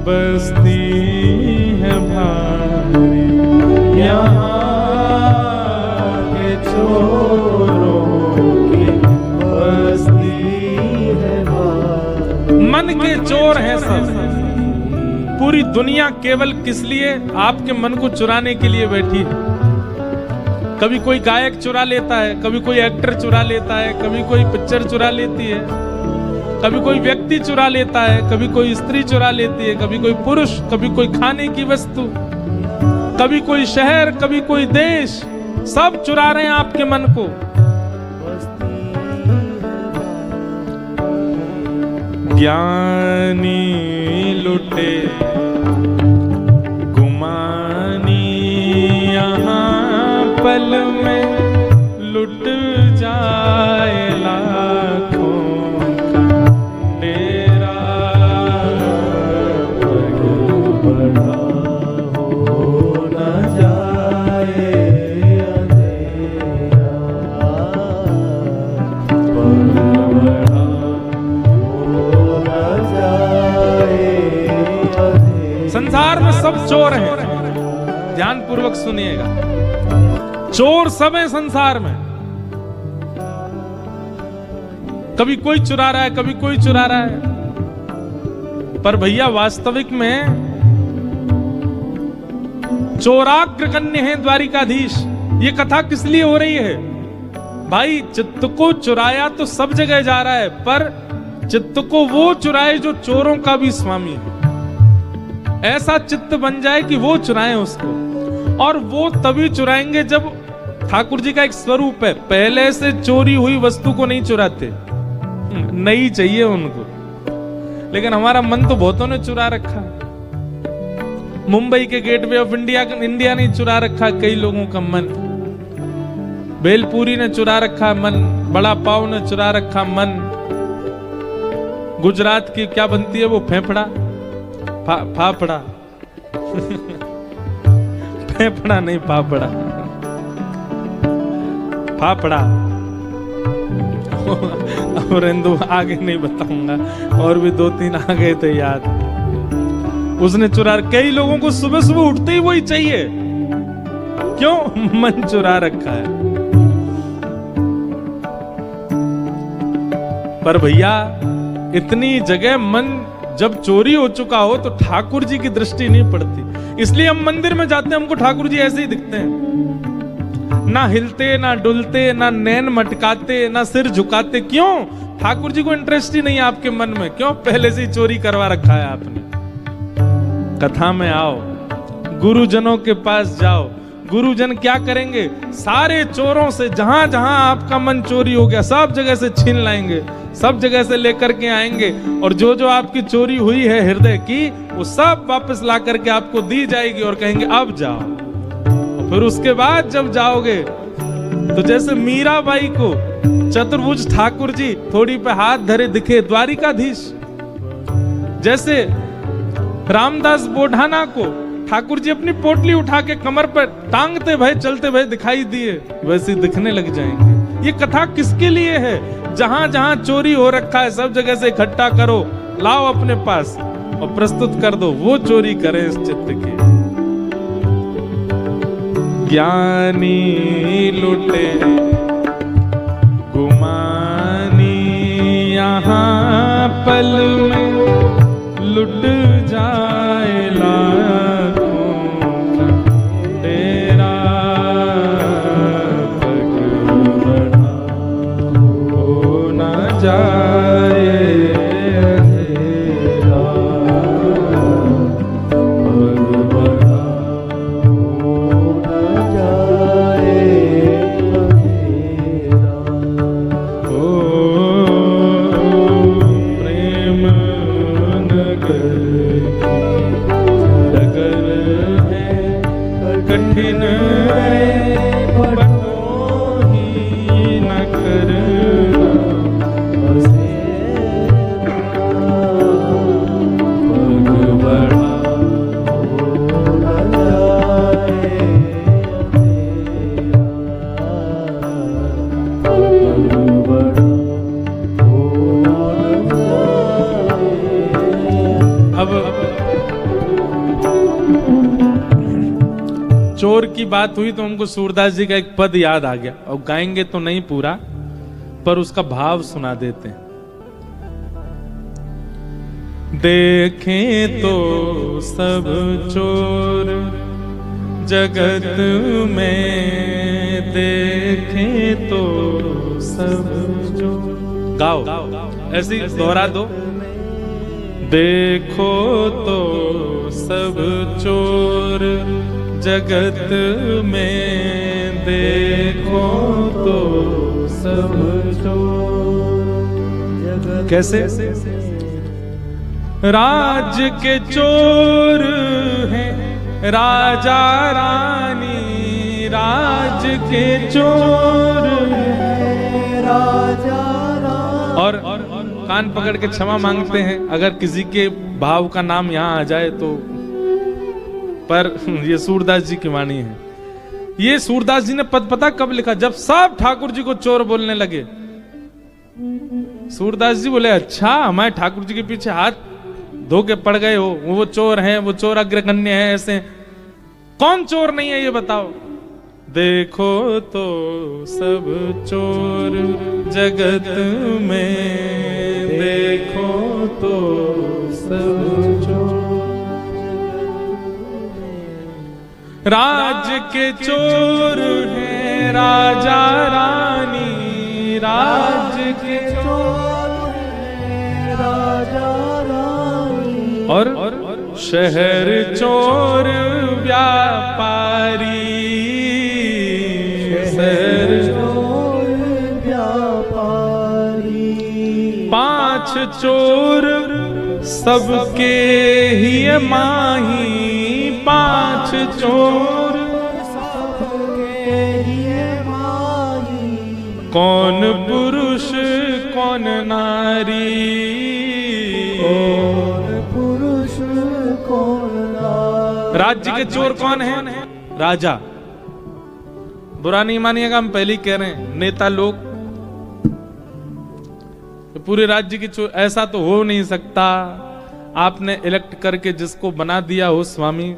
बस्ती है भारी, यहाँ के चोरों की बस्ती है भारी। मन के चोर हैं सब, पूरी दुनिया केवल किस लिए? आपके मन को चुराने के लिए बैठी है। कभी कोई गायक चुरा लेता है, कभी कोई एक्टर चुरा लेता है, कभी कोई पिक्चर चुरा लेती है, कभी कोई व्यक्ति चुरा लेता है, कभी कोई स्त्री चुरा लेती है, कभी कोई पुरुष, कभी कोई खाने की वस्तु, कभी कोई शहर, कभी कोई देश, सब चुरा रहे हैं आपके मन को। ज्ञानी लुटे गुमानी, यहाँ पल में लुट जाए लाखों का डेरा, पग बढ़ा हो न जाए अंधेरा, पग बढ़ा हो न जाए अंधेरा। संसार में सब चोर हैं, ध्यान पूर्वक सुनिएगा, चोर सब है संसार में। कभी कोई चुरा रहा है, कभी कोई चुरा रहा है, पर भैया वास्तविक में चोराग्र कन्या है द्वारिकाधीश। ये कथा किस लिए हो रही है भाई? चित्त को चुराया तो सब जगह जा रहा है, पर चित्त को वो चुराए जो चोरों का भी स्वामी है। ऐसा चित्त बन जाए कि वो चुराए उसको, और वो तभी चुराएंगे जब ठाकुर जी का एक स्वरूप है, पहले से चोरी हुई वस्तु को नहीं चुराते, नई चाहिए उनको। लेकिन हमारा मन तो बहुतों ने चुरा रखा। मुंबई के गेटवे ऑफ इंडिया ने चुरा रखा कई लोगों का मन। भेलपुरी ने चुरा रखा मन, बड़ा पाव ने चुरा रखा मन। गुजरात की क्या बनती है वो फेफड़ा, फाफड़ा फेफड़ा नहीं फाफड़ा, फाफड़ा। और हिंदू आगे नहीं बताऊंगा, और भी 2-3 आ गए थे याद। उसने चुरा, कई लोगों को सुबह सुबह उठते ही वही चाहिए। क्यों? मन चुरा रखा है। पर भैया इतनी जगह मन जब चोरी हो चुका हो तो ठाकुर जी की दृष्टि नहीं पड़ती। इसलिए हम मंदिर में जाते हैं, हमको ठाकुर जी ऐसे ही दिखते हैं, ना हिलते ना डुलते, ना नैन मटकाते, ना सिर झुकाते। क्यों? ठाकुर जी को इंटरेस्ट ही नहीं है आपके मन में। क्यों? पहले से ही चोरी करवा रखा है आपने। कथा में आओ, गुरुजनों के पास जाओ, गुरुजन क्या करेंगे? सारे चोरों से जहां जहां आपका मन चोरी हो गया सब जगह से छीन लाएंगे, सब जगह से लेकर के आएंगे, और जो जो आपकी चोरी हुई है हृदय की वो सब वापस ला करके आपको दी जाएगी और कहेंगे अब जाओ। और फिर उसके बाद जब जाओगे तो जैसे मीराबाई को चतुर्भुज ठाकुर जी थोड़ी पे हाथ धरे दिखे द्वारिकाधीश, जैसे रामदास बोढ़ाना को ठाकुर जी अपनी पोटली उठा के कमर पर टांगते भय चलते भय दिखाई दिए, वैसे दिखने लग जाएंगे। ये कथा किसके लिए है? जहां जहां चोरी हो रखा है सब जगह से इकट्ठा करो, लाओ अपने पास और प्रस्तुत कर दो, वो चोरी करें इस चित्त की। ज्ञानी लुटे गुमानी यहाँ पल में, लुट जाए लाखों तेरा भगवान हो न जाए अंधेरा, भगवान हो न जाए अंधेरा। ओ प्रेम नगर है कठिन ही न करना, चोर की बात हुई तो हमको सूरदास जी का एक पद याद आ गया, और गाएंगे तो नहीं पूरा पर उसका भाव सुना देते हैं। देखें तो सब चोर जगत में, देखें तो सब चोर। गाओ, ऐसे दोहरा दो। देखो तो सब चोर जगत में, देखो तो सब चोर। कैसे? राज के चोर हैं राजा रानी, राज के चोर हैं राजा रानी। और कान पकड़ के क्षमा मांगते हैं अगर किसी के भाव का नाम यहाँ आ जाए तो, पर ये सूरदास जी की वाणी है। ये सूरदास जी ने पद पता कब लिखा? जब सब ठाकुर जी को चोर बोलने लगे। सूरदास जी बोले अच्छा, हमारे ठाकुर जी के पीछे हाथ धो के पड़ गए हो, वो चोर हैं, वो चोर अग्रगण्य है, ऐसे कौन चोर नहीं है ये बताओ। देखो तो सब चोर जगत में, देखो तो सब चोर। राज के चोर हैं राजा रानी, राज के चोर हैं राजा रानी। और शहर चोर व्यापारी, पांच चोर सबके ही माही, पांच चोर सबके ही माही, कौन पुरुष कौन नारी, कौन पुरुष कौन नारी। राज्य के चोर कौन है? राजा। बुरा नहीं मानिएगा, हम पहले ही कह रहे हैं, नेता लोग पूरे राज्य की चोर, ऐसा तो हो नहीं सकता। आपने इलेक्ट करके जिसको बना दिया हो स्वामी,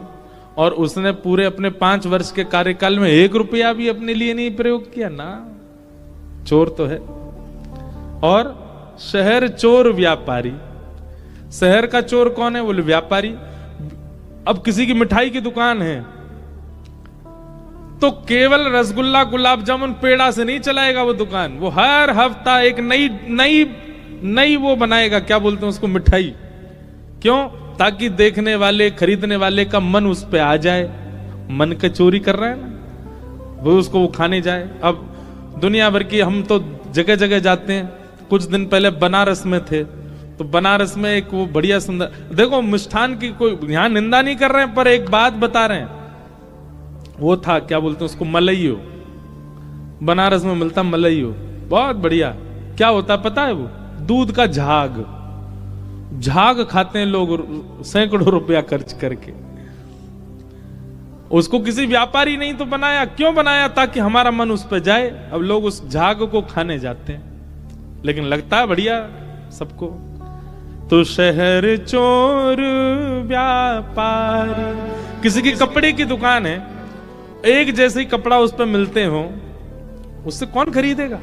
और उसने पूरे अपने 5 वर्ष के कार्यकाल में 1 रुपया भी अपने लिए नहीं प्रयोग किया ना, चोर तो है। और शहर चोर व्यापारी, शहर का चोर कौन है? बोले व्यापारी। अब किसी की मिठाई की दुकान है तो केवल रसगुल्ला गुलाब जामुन पेड़ा से नहीं चलाएगा वो दुकान, वो हर हफ्ता एक नई नई नई वो बनाएगा, क्या बोलते हैं उसको, मिठाई। क्यों? ताकि देखने वाले खरीदने वाले का मन उस पे आ जाए। मन का चोरी कर रहा है ना वो, उसको वो खाने जाए। अब दुनिया भर की, हम तो जगह जगह जाते हैं। कुछ दिन पहले बनारस में थे, तो बनारस में एक वो बढ़िया सुंदर, देखो मिष्ठान की कोई यहां निंदा नहीं कर रहे हैं, पर एक बात बता रहे हैं, वो था क्या बोलते हैं उसको, मलइयो। बनारस में मिलता मलइयो, बहुत बढ़िया। क्या होता पता है? वो दूध का झाग, झाग खाते हैं लोग सैकड़ों रुपया खर्च करके। उसको किसी व्यापारी नहीं तो बनाया, क्यों बनाया? ताकि हमारा मन उस पर जाए। अब लोग उस झाग को खाने जाते हैं, लेकिन लगता है बढ़िया सबको। तो शहर चोर व्यापारी, किसी की कपड़े की दुकान है, एक जैसे ही कपड़ा उस पर मिलते हो, उससे कौन खरीदेगा?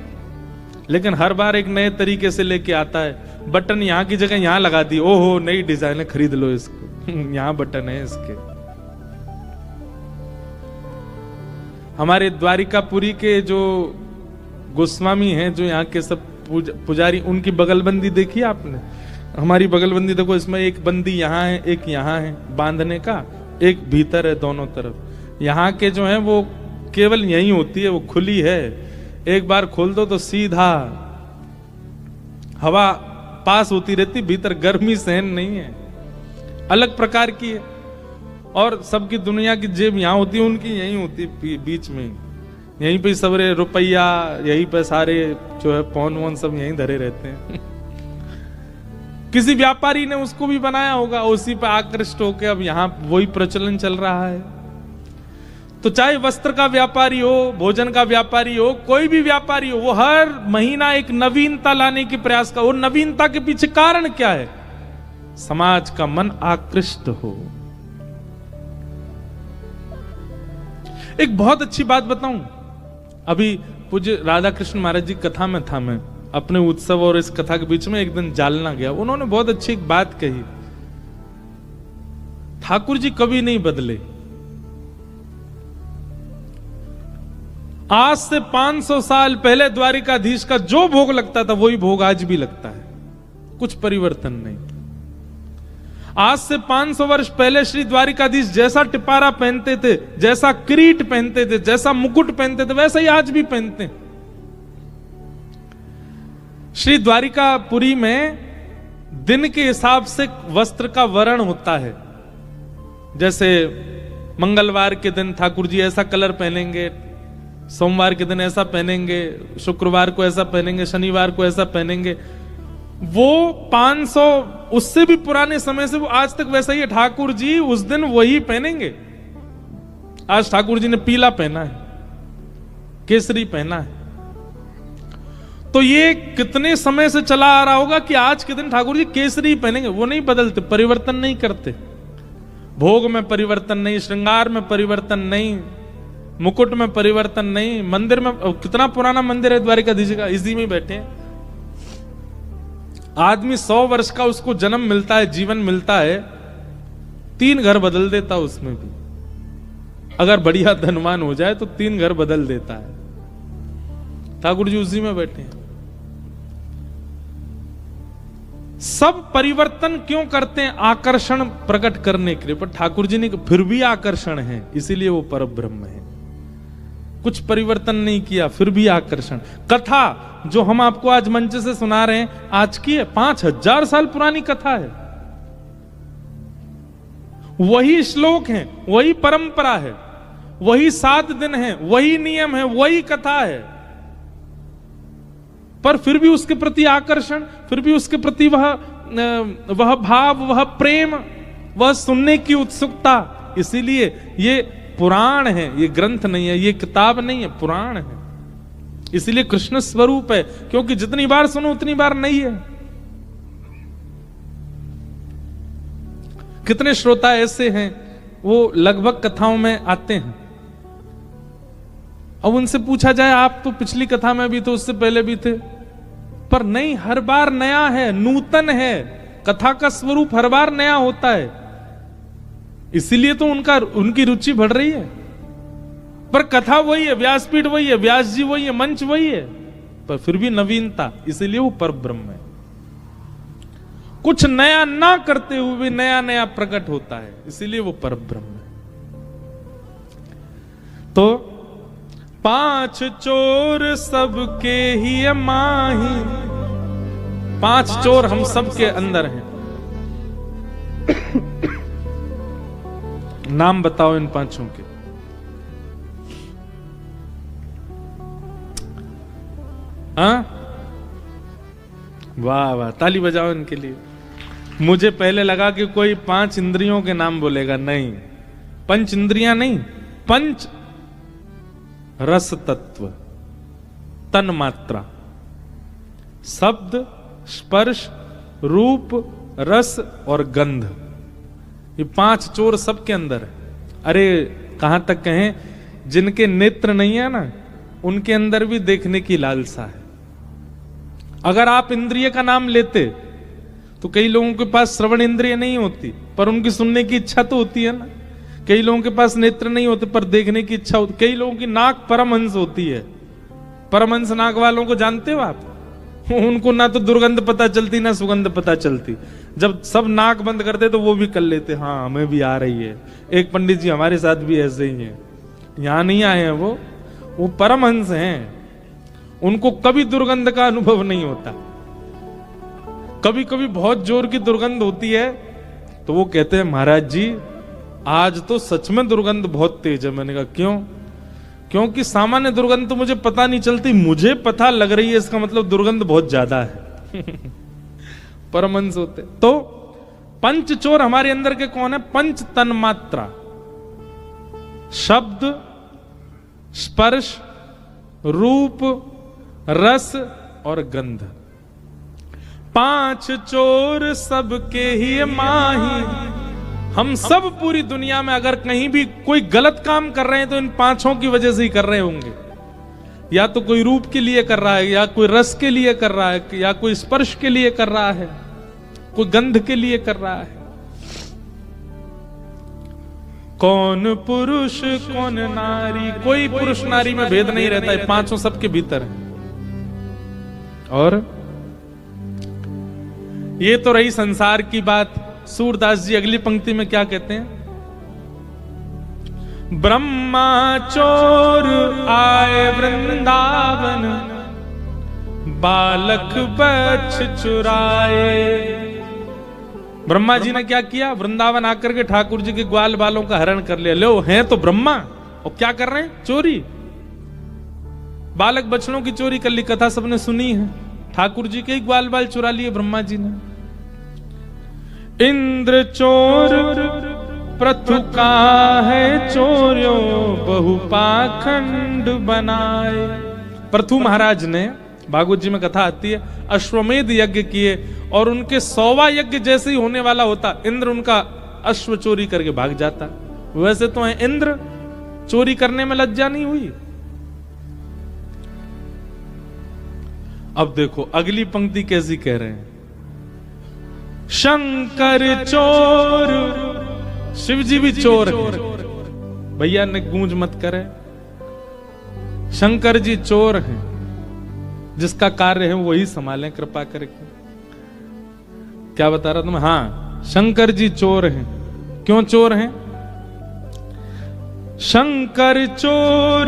लेकिन हर बार एक नए तरीके से लेके आता है। बटन यहां की जगह यहां लगा दी, ओहो नई डिजाइन है, खरीद लो इसको। यहां बटन है इसके। हमारे द्वारिकापुरी के जो गोस्वामी हैं, जो यहाँ के सब पुजारी, उनकी बगलबंदी देखी आपने? हमारी बगलबंदी देखो, इसमें एक बंदी यहाँ है, एक यहाँ है बांधने का, एक भीतर है, दोनों तरफ। यहाँ के जो है वो केवल यहीं होती है, वो खुली है। एक बार खोल दो तो सीधा हवा पास होती रहती, भीतर गर्मी सहन नहीं है, अलग प्रकार की है। और सबकी दुनिया की जेब यहाँ होती है, उनकी यहीं होती है बीच में, यहीं पे सबरे रुपया, यहीं पे सारे जो है पौन वौन सब यहीं धरे रहते हैं। किसी व्यापारी ने उसको भी बनाया होगा, उसी पे आकृष्ट होकर अब यहाँ वही प्रचलन चल रहा है। तो चाहे वस्त्र का व्यापारी हो, भोजन का व्यापारी हो, कोई भी व्यापारी हो, वो हर महीना एक नवीनता लाने की प्रयास का। वो नवीनता के पीछे कारण क्या है? समाज का मन आकृष्ट हो। एक बहुत अच्छी बात बताऊं, अभी पूज्य राधा कृष्ण महाराज जी कथा में था, मैं अपने उत्सव और इस कथा के बीच में एक दिन जालना गया। उन्होंने बहुत अच्छी एक बात कही, ठाकुर जी कभी नहीं बदले। आज से 500 साल पहले द्वारिकाधीश का जो भोग लगता था वही भोग आज भी लगता है, कुछ परिवर्तन नहीं। आज से 500 वर्ष पहले श्री द्वारिकाधीश जैसा टिपारा पहनते थे, जैसा किरीट पहनते थे, जैसा मुकुट पहनते थे, वैसा ही आज भी पहनते हैं। श्री द्वारिकापुरी में दिन के हिसाब से वस्त्र का वर्ण होता है। जैसे मंगलवार के दिन ठाकुर जी ऐसा कलर पहनेंगे, सोमवार के दिन ऐसा पहनेंगे, शुक्रवार को ऐसा पहनेंगे, शनिवार को ऐसा पहनेंगे। वो 500 उससे भी पुराने समय से वो आज तक वैसा ही है। ठाकुर जी उस दिन वही पहनेंगे। आज ठाकुर जी ने पीला पहना है, केसरी पहना है, तो ये कितने समय से चला आ रहा होगा कि आज के दिन ठाकुर जी केसरी पहनेंगे। वो नहीं बदलते, परिवर्तन नहीं करते। भोग में परिवर्तन नहीं, श्रृंगार में परिवर्तन नहीं, मुकुट में परिवर्तन नहीं। मंदिर में, कितना पुराना मंदिर है द्वारिकाधीश का, इसी में बैठे हैं। आदमी 100 वर्ष का उसको जन्म मिलता है, जीवन मिलता है, 3 घर बदल देता उसमें भी। अगर बढ़िया धनवान हो जाए तो 3 घर बदल देता है। ठाकुर जी उसी में बैठे हैं। सब परिवर्तन क्यों करते हैं? आकर्षण प्रकट करने के लिए। पर ठाकुर जी ने फिर भी आकर्षण है, इसीलिए वो परब्रह्म है। कुछ परिवर्तन नहीं किया, फिर भी आकर्षण। कथा जो हम आपको आज मंच से सुना रहे हैं, आज की है, 5000 साल पुरानी कथा है। वही श्लोक हैं, वही परंपरा है, वही 7 दिन है, वही नियम है, वही कथा है, पर फिर भी उसके प्रति आकर्षण, फिर भी उसके प्रति वह भाव, वह प्रेम, वह सुनने की उत्सुकता। इसीलिए ये पुराण है, ये ग्रंथ नहीं है, ये किताब नहीं है, पुराण है। इसीलिए कृष्ण स्वरूप है, क्योंकि जितनी बार सुनो उतनी बार नहीं है। कितने श्रोता ऐसे हैं, वो लगभग कथाओं में आते हैं, अब उनसे पूछा जाए आप तो पिछली कथा में भी थे, उससे पहले भी थे, पर नहीं, हर बार नया है, नूतन है। कथा का स्वरूप हर बार नया होता है, इसीलिए तो उनकी रुचि बढ़ रही है। पर कथा वही है, व्यासपीठ वही है, व्यास जी वही है, मंच वही है, पर फिर भी नवीनता, इसीलिए वो परब्रह्म है। कुछ नया ना करते हुए भी नया नया प्रकट होता है, इसीलिए वो परब्रह्म है। तो 5 चोर सबके ही माही, 5 चोर हम सबके अंदर हैं। नाम बताओ इन 5 के। हाँ, वाह वाह, ताली बजाओ इनके लिए। मुझे पहले लगा कि कोई 5 इंद्रियों के नाम बोलेगा, नहीं, 5 इंद्रियां नहीं, 5 रस तत्व, तन मात्रा, शब्द, स्पर्श, रूप, रस और गंध, ये 5 चोर सबके अंदर है। अरे कहां तक कहें, जिनके नेत्र नहीं है ना, उनके अंदर भी देखने की लालसा है। अगर आप इंद्रिय का नाम लेते तो कई लोगों के पास श्रवण इंद्रिय नहीं होती, पर उनकी सुनने की इच्छा तो होती है ना। कई लोगों के पास नेत्र नहीं होते, पर देखने की इच्छा होती। कई लोगों की नाक परमहंस होती है। परमहंस नाक वालों को जानते हो आप? उनको ना तो दुर्गंध पता चलती, ना सुगंध पता चलती। जब सब नाक बंद करते तो वो भी कर लेते, हाँ हमें भी आ रही है। एक पंडित जी हमारे साथ भी ऐसे ही हैं, यहां नहीं आए हैं, वो परमहंस हैं, उनको कभी दुर्गंध का अनुभव नहीं होता। कभी कभी बहुत जोर की दुर्गंध होती है तो वो कहते हैं महाराज जी आज तो सच में दुर्गंध बहुत तेज है। मैंने कहा क्यों? क्योंकि सामान्य दुर्गंध तो मुझे पता नहीं चलती, मुझे पता लग रही है, इसका मतलब दुर्गंध बहुत ज्यादा है। परमहंस होते। तो 5 चोर हमारे अंदर के कौन है? 5 तन्मात्रा, शब्द, स्पर्श, रूप, रस और गंध। 5 चोर सबके ही माही। हम सब पूरी दुनिया में अगर कहीं भी कोई गलत काम कर रहे हैं तो इन 5 की वजह से ही कर रहे होंगे। या तो कोई रूप के लिए कर रहा है, या कोई रस के लिए कर रहा है, या कोई स्पर्श के लिए कर रहा है, कोई गंध के लिए कर रहा है। कौन पुरुष कौन नारी, कोई पुरुष नारी में भेद नहीं रहता है, 5 सबके भीतर है। और ये तो रही संसार की बात। सूरदास जी अगली पंक्ति में क्या कहते हैं? ब्रह्मा चोर आए वृंदावन, बालक बच्छ चुराए। ब्रह्मा जी ने क्या किया? वृंदावन आकर के ठाकुर जी के ग्वाल बालों का हरण कर लिया। लो हैं तो ब्रह्मा, और क्या कर रहे हैं? चोरी। बालक बछड़ों की चोरी कर ली, कथा सबने सुनी है। ठाकुर जी के ग्वाल बाल चुरा लिए ब्रह्मा जी ने। इंद्र चोर पृथु का है चोर्यो, बहु पाखंड बनाए। पृथु महाराज ने, भागवत जी में कथा आती है, अश्वमेध यज्ञ किए और उनके 100वां यज्ञ जैसे ही होने वाला होता, इंद्र उनका अश्व चोरी करके भाग जाता। वैसे तो है इंद्र, चोरी करने में लज्जा नहीं हुई। अब देखो अगली पंक्ति कैसी कह रहे हैं? शंकर चोर, शिव जी भी चोर हैं। भैया ने गूंज मत करे, शंकर जी चोर हैं। जिसका कार्य है वही संभालें कृपा करके। क्या बता रहा था मैं? हाँ, शंकर जी चोर हैं। क्यों चोर हैं? शंकर चोर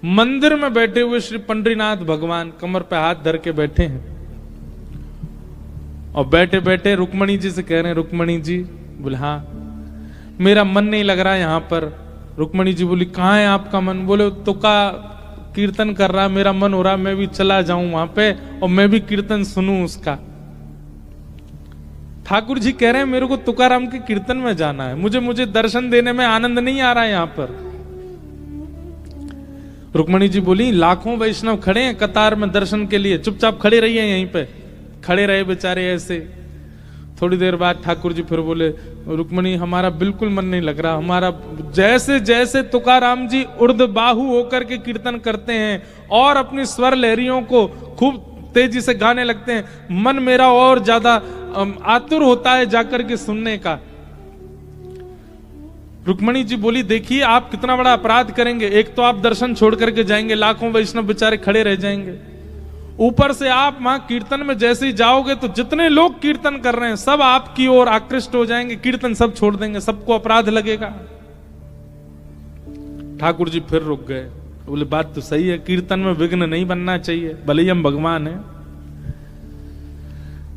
मंदिर में बैठे हुए श्री पंडरीनाथ भगवान कमर पे हाथ धर के बैठे हैं और बैठे बैठे रुक्मणी जी से कह रहे हैं, रुक्मणी जी। बोले हाँ मेरा मन नहीं लग रहा यहां पर। रुक्मणी जी बोली कहाँ है आपका मन? बोले तुका कीर्तन कर रहा, मेरा मन हो रहा मैं भी चला जाऊं वहां पे और मैं भी कीर्तन सुनूं उसका। ठाकुर जी कह रहे हैं मेरे को तुकाराम के कीर्तन में जाना है, मुझे दर्शन देने में आनंद नहीं आ रहा है यहां पर। रुक्मणी जी बोली लाखों वैष्णव खड़े हैं कतार में दर्शन के लिए, चुपचाप खड़े रहिए यहीं पे। खड़े रहे बेचारे ऐसे। थोड़ी देर बाद ठाकुर जी फिर बोले रुक्मणी हमारा बिल्कुल मन नहीं लग रहा, हमारा जैसे जैसे तुकाराम जी उर्ध बाहु होकर के कीर्तन करते हैं और अपनी स्वर लहरियों को खूब तेजी से गाने लगते हैं, मन मेरा और ज्यादा आतुर होता है जाकर के सुनने का। रुक्मणी जी बोली देखिए आप कितना बड़ा अपराध करेंगे, एक तो आप दर्शन छोड़ करके जाएंगे, लाखों वैष्णव बेचारे खड़े रह जाएंगे, ऊपर से आप वहां कीर्तन में जैसे ही जाओगे तो जितने लोग कीर्तन कर रहे हैं सब आपकी ओर आकृष्ट हो जाएंगे, कीर्तन सब छोड़ देंगे, सबको अपराध लगेगा। ठाकुर जी फिर रुक गए, बोले बात तो सही है, कीर्तन में विघ्न नहीं बनना चाहिए, भले ही हम भगवान हैं।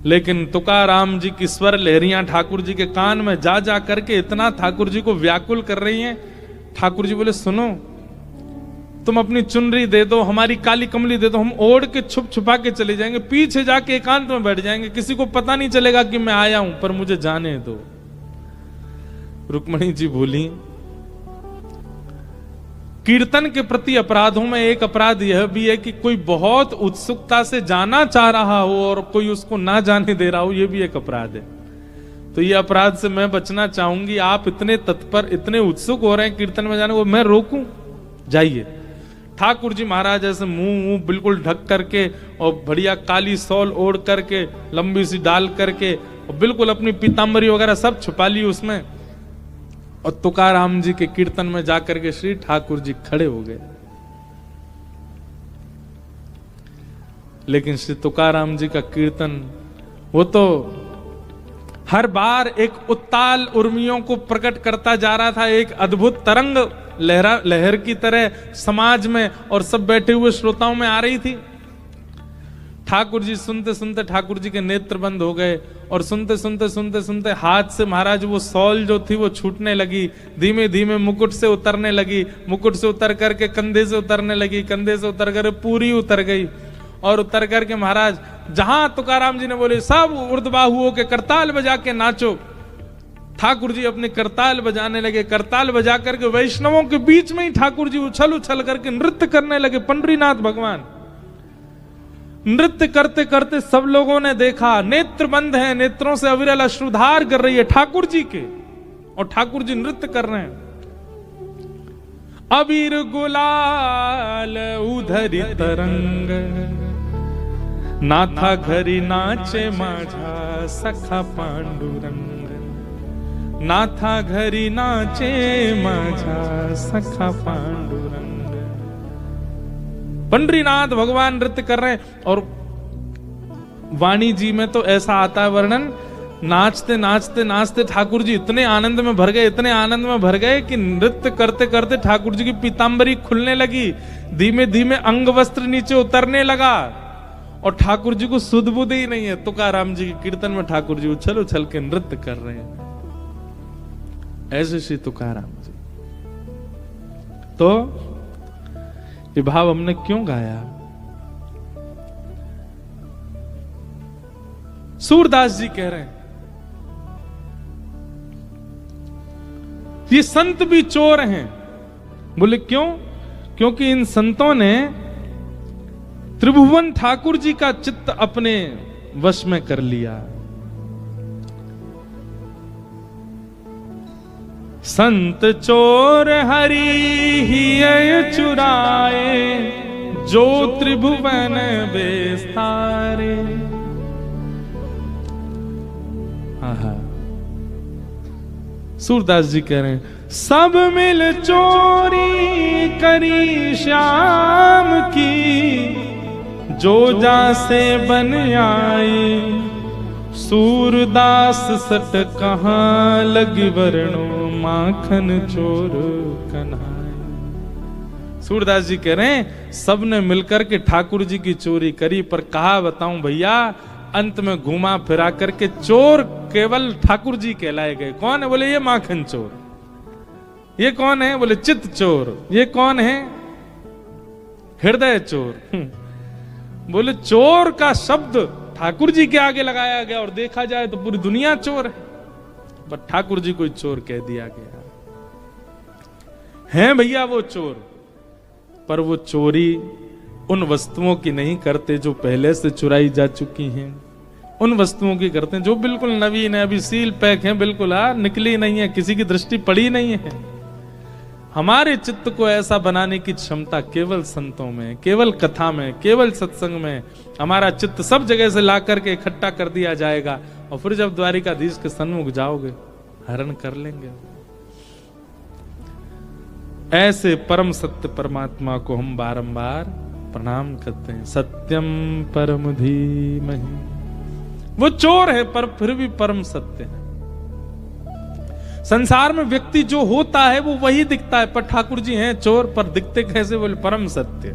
लेकिन तुकाराम जी की स्वर लहरियां ठाकुर जी के कान में जा जा करके इतना ठाकुर जी को व्याकुल कर रही हैं। ठाकुर जी बोले सुनो तुम अपनी चुनरी दे दो, हमारी काली कमली दे दो, हम ओढ़ के छुप छुपा के चले जाएंगे, पीछे जाके एकांत में बैठ जाएंगे, किसी को पता नहीं चलेगा कि मैं आया हूं, पर मुझे जाने दो। रुक्मणी जी बोली कीर्तन के प्रति अपराधों में एक अपराध यह भी है कि कोई बहुत उत्सुकता से जाना चाह रहा हो और कोई उसको ना जाने दे रहा हो, यह भी एक अपराध है। तो ये अपराध से मैं बचना चाहूंगी। आप इतने तत्पर, इतने उत्सुक हो रहे हैं कीर्तन में जाने को, मैं रोकूं? जाइए। ठाकुर जी महाराज ऐसे मुंह बिल्कुल ढक करके और बढ़िया काली सॉल ओढ़ करके लंबी सी डाल करके और बिल्कुल अपनी पीतांबरी वगैरह सब छुपा ली उसमें, और तुकाराम जी के कीर्तन में जाकर के श्री ठाकुर जी खड़े हो गए। लेकिन श्री तुकाराम जी का कीर्तन वो तो हर बार एक उत्ताल उर्मियों को प्रकट करता जा रहा था, एक अद्भुत तरंग लहर की तरह समाज में और सब बैठे हुए श्रोताओं में आ रही थी। ठाकुर जी सुनते सुनते ठाकुर जी के नेत्र बंद हो गए और सुनते सुनते हाथ से महाराज वो सॉल जो थी वो छूटने लगी, धीमे धीमे मुकुट से उतरने लगी, मुकुट से उतर करके कंधे से उतरने लगी, कंधे से उतर कर पूरी उतर गई, और उतर करके महाराज जहां तुकाराम जी ने बोले सब ऊर्ध्वबाहु के करताल बजा के नाचो, ठाकुर जी अपने करताल बजाने लगे। करताल बजा करके वैष्णवों के बीच में ही ठाकुर जी उछल उछल करके नृत्य करने लगे। पंडरीनाथ भगवान नृत्य करते करते सब लोगों ने देखा, नेत्र बंद हैं, नेत्रों से अविरल अश्रुधार कर रही है ठाकुर जी के, और ठाकुर जी नृत्य कर रहे हैं। अबीर गुलाल उधरी तरंग, नाथा घरी नाचे माझा सखा पांडुरंग, नाथा घरी नाचे माझा सखा पांडुरंग। पंडरीनाथ भगवान नृत्य कर रहे हैं, और वाणी जी में तो ऐसा आता है वर्णन, नाचते नाचते नाचते ठाकुर जी इतने आनंद में भर गए, इतने आनंद में भर गए कि नृत्य करते करते ठाकुर जी की पीतांबरी खुलने लगी, धीमे धीमे अंग वस्त्र नीचे उतरने लगा, और ठाकुर जी को सुध बुध ही नहीं है। तुकाराम जी के कीर्तन में ठाकुर जी उछल उछल के नृत्य कर रहे हैं। ऐसे श्री तुकाराम जी। तो ये भाव हमने क्यों गाया? सूरदास जी कह रहे हैं ये संत भी चोर हैं। बोले क्यों? क्योंकि इन संतों ने त्रिभुवन ठाकुर जी का चित्त अपने वश में कर लिया। संत चोर हरि ही चुराए, जो त्रिभुवन बेस्तारे। सूरदास जी कह रहे हैं सब मिल चोरी करी श्याम की, जो जा से बन आए। सूरदास सट कहाँ लगी वरणो, माखन चोर कन्हाए। सूरदास जी कह रहे हैं सबने मिलकर के ठाकुर जी की चोरी करी, पर कहा बताऊं भैया, अंत में घुमा फिरा करके चोर केवल ठाकुर जी कहलाए गए। कौन है? बोले ये माखन चोर। ये कौन है? बोले चित्त चोर। ये कौन है? हृदय चोर। बोले चोर का शब्द ठाकुर जी के आगे लगाया गया और देखा जाए तो पूरी दुनिया चोर है, पर ठाकुर जी को चोर कह दिया गया है। भैया वो चोर, पर वो चोरी उन वस्तुओं की नहीं करते जो पहले से चुराई जा चुकी हैं, उन वस्तुओं की करते हैं जो बिल्कुल नवीन है, अभी सील पैक है, बिल्कुल निकली नहीं है, किसी की दृष्टि पड़ी नहीं है। हमारे चित्त को ऐसा बनाने की क्षमता केवल संतों में, केवल कथा में, केवल सत्संग में हमारा चित्त सब जगह से ला करके इकट्ठा कर दिया जाएगा, और फिर जब द्वारिकाधीश के सन्मुख जाओगे हरण कर लेंगे। ऐसे परम सत्य परमात्मा को हम बारंबार प्रणाम करते हैं। सत्यम परम धीमहि। वो चोर है पर फिर भी परम सत्य है। संसार में व्यक्ति जो होता है वो वही दिखता है, पर ठाकुर जी हैं चोर, पर दिखते कैसे? बोले परम सत्य।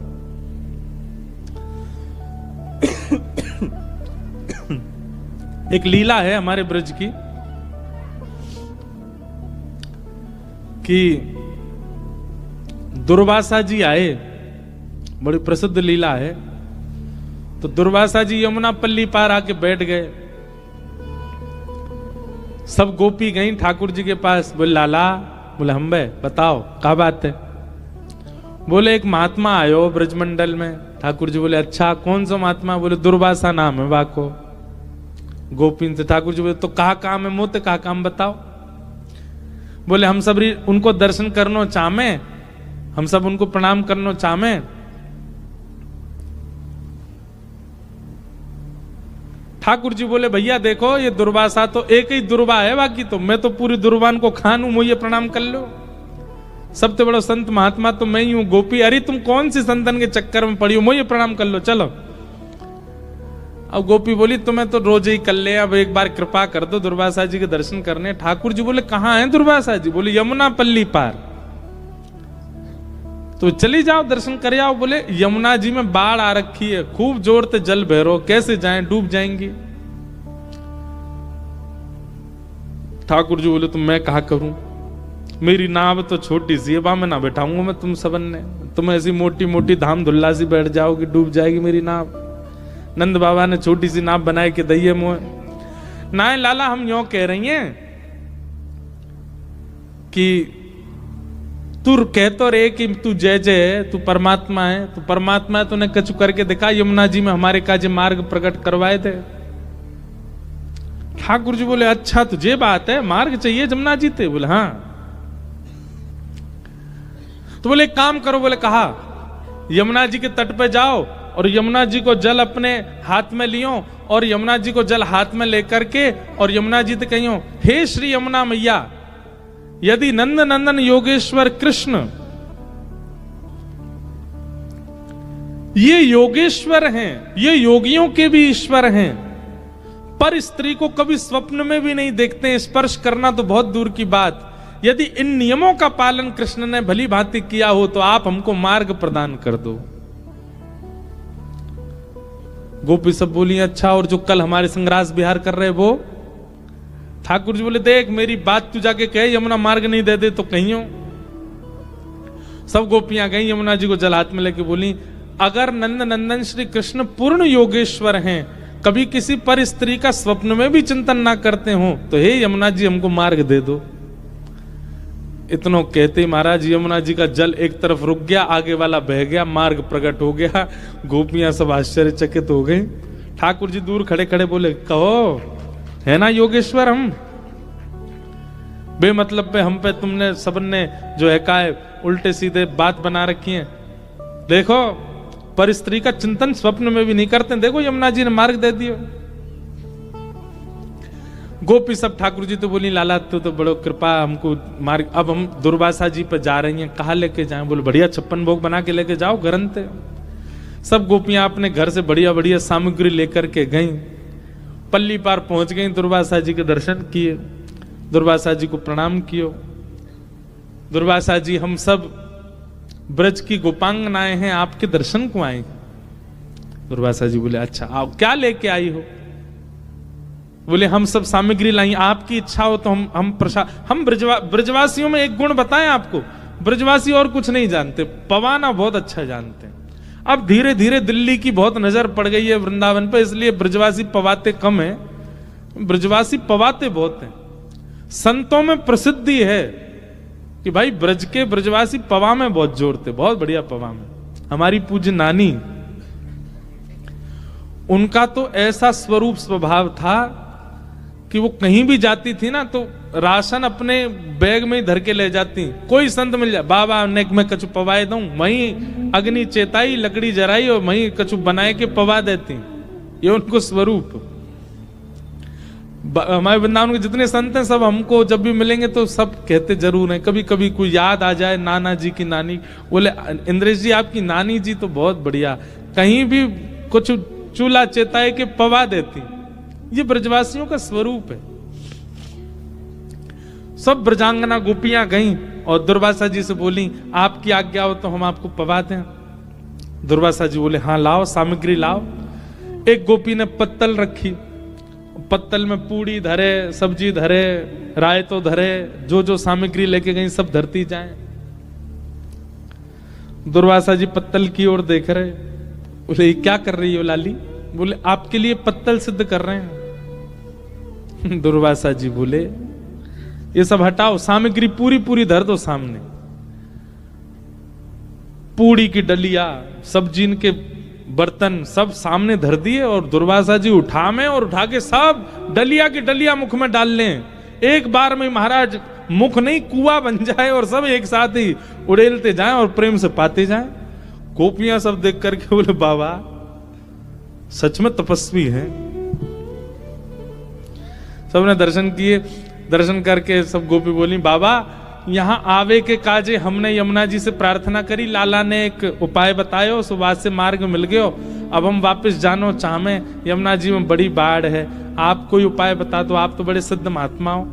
एक लीला है हमारे ब्रज की कि दुर्वासा जी आए, बड़ी प्रसिद्ध लीला है। तो दुर्वासा जी यमुना पल्ली पार आके बैठ गए। सब गोपी गई ठाकुर जी के पास। बोले लाला, बोले हम बे बताओ क्या बात है? बोले एक महात्मा आयो ब्रजमंडल में। ठाकुर जी बोले अच्छा कौन सा महात्मा? बोले दुर्वासा नाम है वाको। गोपी से ठाकुर जी बोले तो कहा काम है? मोते कहा काम बताओ। बोले हम सब उनको दर्शन करनो चाहे, हम सब उनको प्रणाम करनो चाहे। ठाकुर जी बोले भैया देखो ये दुर्वासा तो एक ही दुर्वा है, बाकी तो मैं तो पूरी दुर्वान को खानू, मुझे प्रणाम कर लो। सबसे बड़ा संत महात्मा तो मैं ही हूं। गोपी अरे तुम कौन सी संतन के चक्कर में पड़ी हो, मुझे प्रणाम कर लो चलो। अब गोपी बोली तुम्हें तो रोज ही कर ले, अब एक बार कृपा कर दो दुर्वासा जी के दर्शन करने। ठाकुर जी बोले कहां है दुर्वासा जी? बोले यमुना पल्ली पार। तो चली जाओ दर्शन कर आओ। बोले यमुना जी में बाढ़ आ रखी है, खूब जोर से जल भैरो, कैसे जाएं, डूब जाएंगी। ठाकुर जी बोले तो मैं कहा करूं, मेरी नाव तो छोटी सी है, मैं ना बैठाऊंगा मैं तुम सबन ने। तुम ऐसी मोटी मोटी धाम धुल्ला सी बैठ जाओगी, डूब जाएगी मेरी नाव। नंद बाबा ने छोटी सी नाव बनाए के दइए मुँह। ना लाला हम यूं कह रही हैं कि तू कह तो रे कि तू जय जय है, तू परमात्मा है, तू परमात्मा है, तूने कछु करके दिखा यमुना जी में हमारे काजे मार्ग प्रकट करवाए थे। ठाकुर जी बोले अच्छा तुझे बात है, मार्ग चाहिए यमुना जी थे? बोले हाँ। तो बोले एक काम करो। बोले कहा यमुना जी के तट पे जाओ और यमुना जी को जल अपने हाथ में लियो, और यमुना जी को जल हाथ में लेकर के और यमुना जी से कहियो हे श्री यमुना मैया, यदि नंद नंदन योगेश्वर कृष्ण ये योगेश्वर हैं, ये योगियों के भी ईश्वर हैं, पर स्त्री को कभी स्वप्न में भी नहीं देखते, स्पर्श करना तो बहुत दूर की बात। यदि इन नियमों का पालन कृष्ण ने भली भांति किया हो तो आप हमको मार्ग प्रदान कर दो। गोपी सब बोली अच्छा, और जो कल हमारे संग्रास विहार कर रहे वो? ठाकुर जी बोले देख मेरी बात तू जाके कहे यमुना मार्ग नहीं दे दे तो कहियो। सब गोपियां गई यमुना जी को जल हाथ में लेके बोली अगर नंद नंदन श्री कृष्ण पूर्ण योगेश्वर हैं, कभी किसी पर स्त्री का स्वप्न में भी चिंतन ना करते हो, तो हे यमुना जी हमको मार्ग दे दो। इतनो कहते महाराज यमुना जी का जल एक तरफ रुक गया, आगे वाला बह गया, मार्ग प्रकट हो गया। गोपियां सब आश्चर्यचकित हो गई। ठाकुर जी दूर खड़े खड़े बोले कहो है ना योगेश्वर हम? बेमतलब पे हम पे तुमने सबने जो है काय उल्टे सीधे बात बना रखी है। देखो पर स्त्री का चिंतन स्वप्न में भी नहीं करते, देखो यमुना जी ने मार्ग दे दिया। गोपी सब ठाकुर जी तो बोली लाला तो बड़ो कृपा हमको मार्ग, अब हम दुर्वासा जी पे जा रही हैं, कहाँ लेके जाएं? बोले बढ़िया 56 भोग बना के लेके जाओ ग्रंथ। सब गोपियां अपने घर से बढ़िया बढ़िया सामग्री लेकर के गई, पल्ली पार पहुंच गई, दुर्वासा जी के दर्शन किए, दुर्वासा जी को प्रणाम कियो। दुर्वासा जी हम सब ब्रज की गोपांगनाएं हैं, आपके दर्शन को आई। दुर्वासा जी बोले अच्छा आओ, क्या लेके आई हो? बोले हम सब सामग्री लाई, आपकी इच्छा हो तो हम ब्रजवासियों में एक गुण बताएं आपको, ब्रजवासी और कुछ नहीं जानते, पवाना बहुत अच्छा जानते हैं। अब धीरे धीरे दिल्ली की बहुत नजर पड़ गई है वृंदावन पे, इसलिए ब्रजवासी पवाते कम है, ब्रजवासी पवाते बहुत हैं। संतों में प्रसिद्धि है कि भाई ब्रज के ब्रजवासी पवा में बहुत जोड़ते, बहुत बढ़िया पवा में। हमारी पूज्य नानी, उनका तो ऐसा स्वरूप स्वभाव था कि वो कहीं भी जाती थी ना तो राशन अपने बैग में ही धर के ले जाती। कोई संत मिल जाए, बाबा नेक में कछु पवाए दूं, वहीं अग्नि चेताई, लकड़ी जराई और वहीं कछु बनाए के पवा देती। ये उनको स्वरूप। हमारे वृंदावन के जितने संत हैं सब हमको जब भी मिलेंगे तो सब कहते जरूर हैं, कभी कभी कोई याद आ जाए नाना जी की नानी, बोले इंद्रेश जी आपकी नानी जी तो बहुत बढ़िया, कहीं भी कुछ चूल्हा चेताए के पवा देती। ये ब्रजवासियों का स्वरूप है। सब ब्रजांगना गोपियां गईं और दुर्वासा जी से बोली आपकी आज्ञा हो तो हम आपको पवा दें। दुर्वासा जी बोले हाँ लाओ, सामग्री लाओ। एक गोपी ने पत्तल रखी, पत्तल में पूड़ी धरे, सब्जी धरे, रायतो धरे, जो जो सामग्री लेके गई सब धरती जाए। दुर्वासा जी पत्तल की ओर देख रहे, बोले ये क्या कर रही हो लाली? बोले आपके लिए पत्तल सिद्ध कर रहे हैं। दुर्वासा जी बोले ये सब हटाओ, सामग्री पूरी पूरी धर दो सामने। पूड़ी की डलिया, सब्जी के बर्तन सब सामने धर दिए और दुर्वासा जी उठा में और उठा के सब डलिया की डलिया मुख में डाल लें। एक बार में महाराज मुख नहीं कुआं बन जाए और सब एक साथ ही उड़ेलते जाएं और प्रेम से पाते जाएं। गोपियां सब देख करके बोले बाबा सच में तपस्वी हैं। सबने दर्शन किए, दर्शन करके सब गोपी बोली बाबा यहां आवे के काजे हमने यमुना जी से प्रार्थना करी, लाला ने एक उपाय बतायो, सुबह से मार्ग मिल गयो, अब हम वापस जानो चाहमे, यमुना जी में बड़ी बाढ़ है, आप कोई उपाय बता दो, आप तो बड़े सिद्ध महात्मा हो,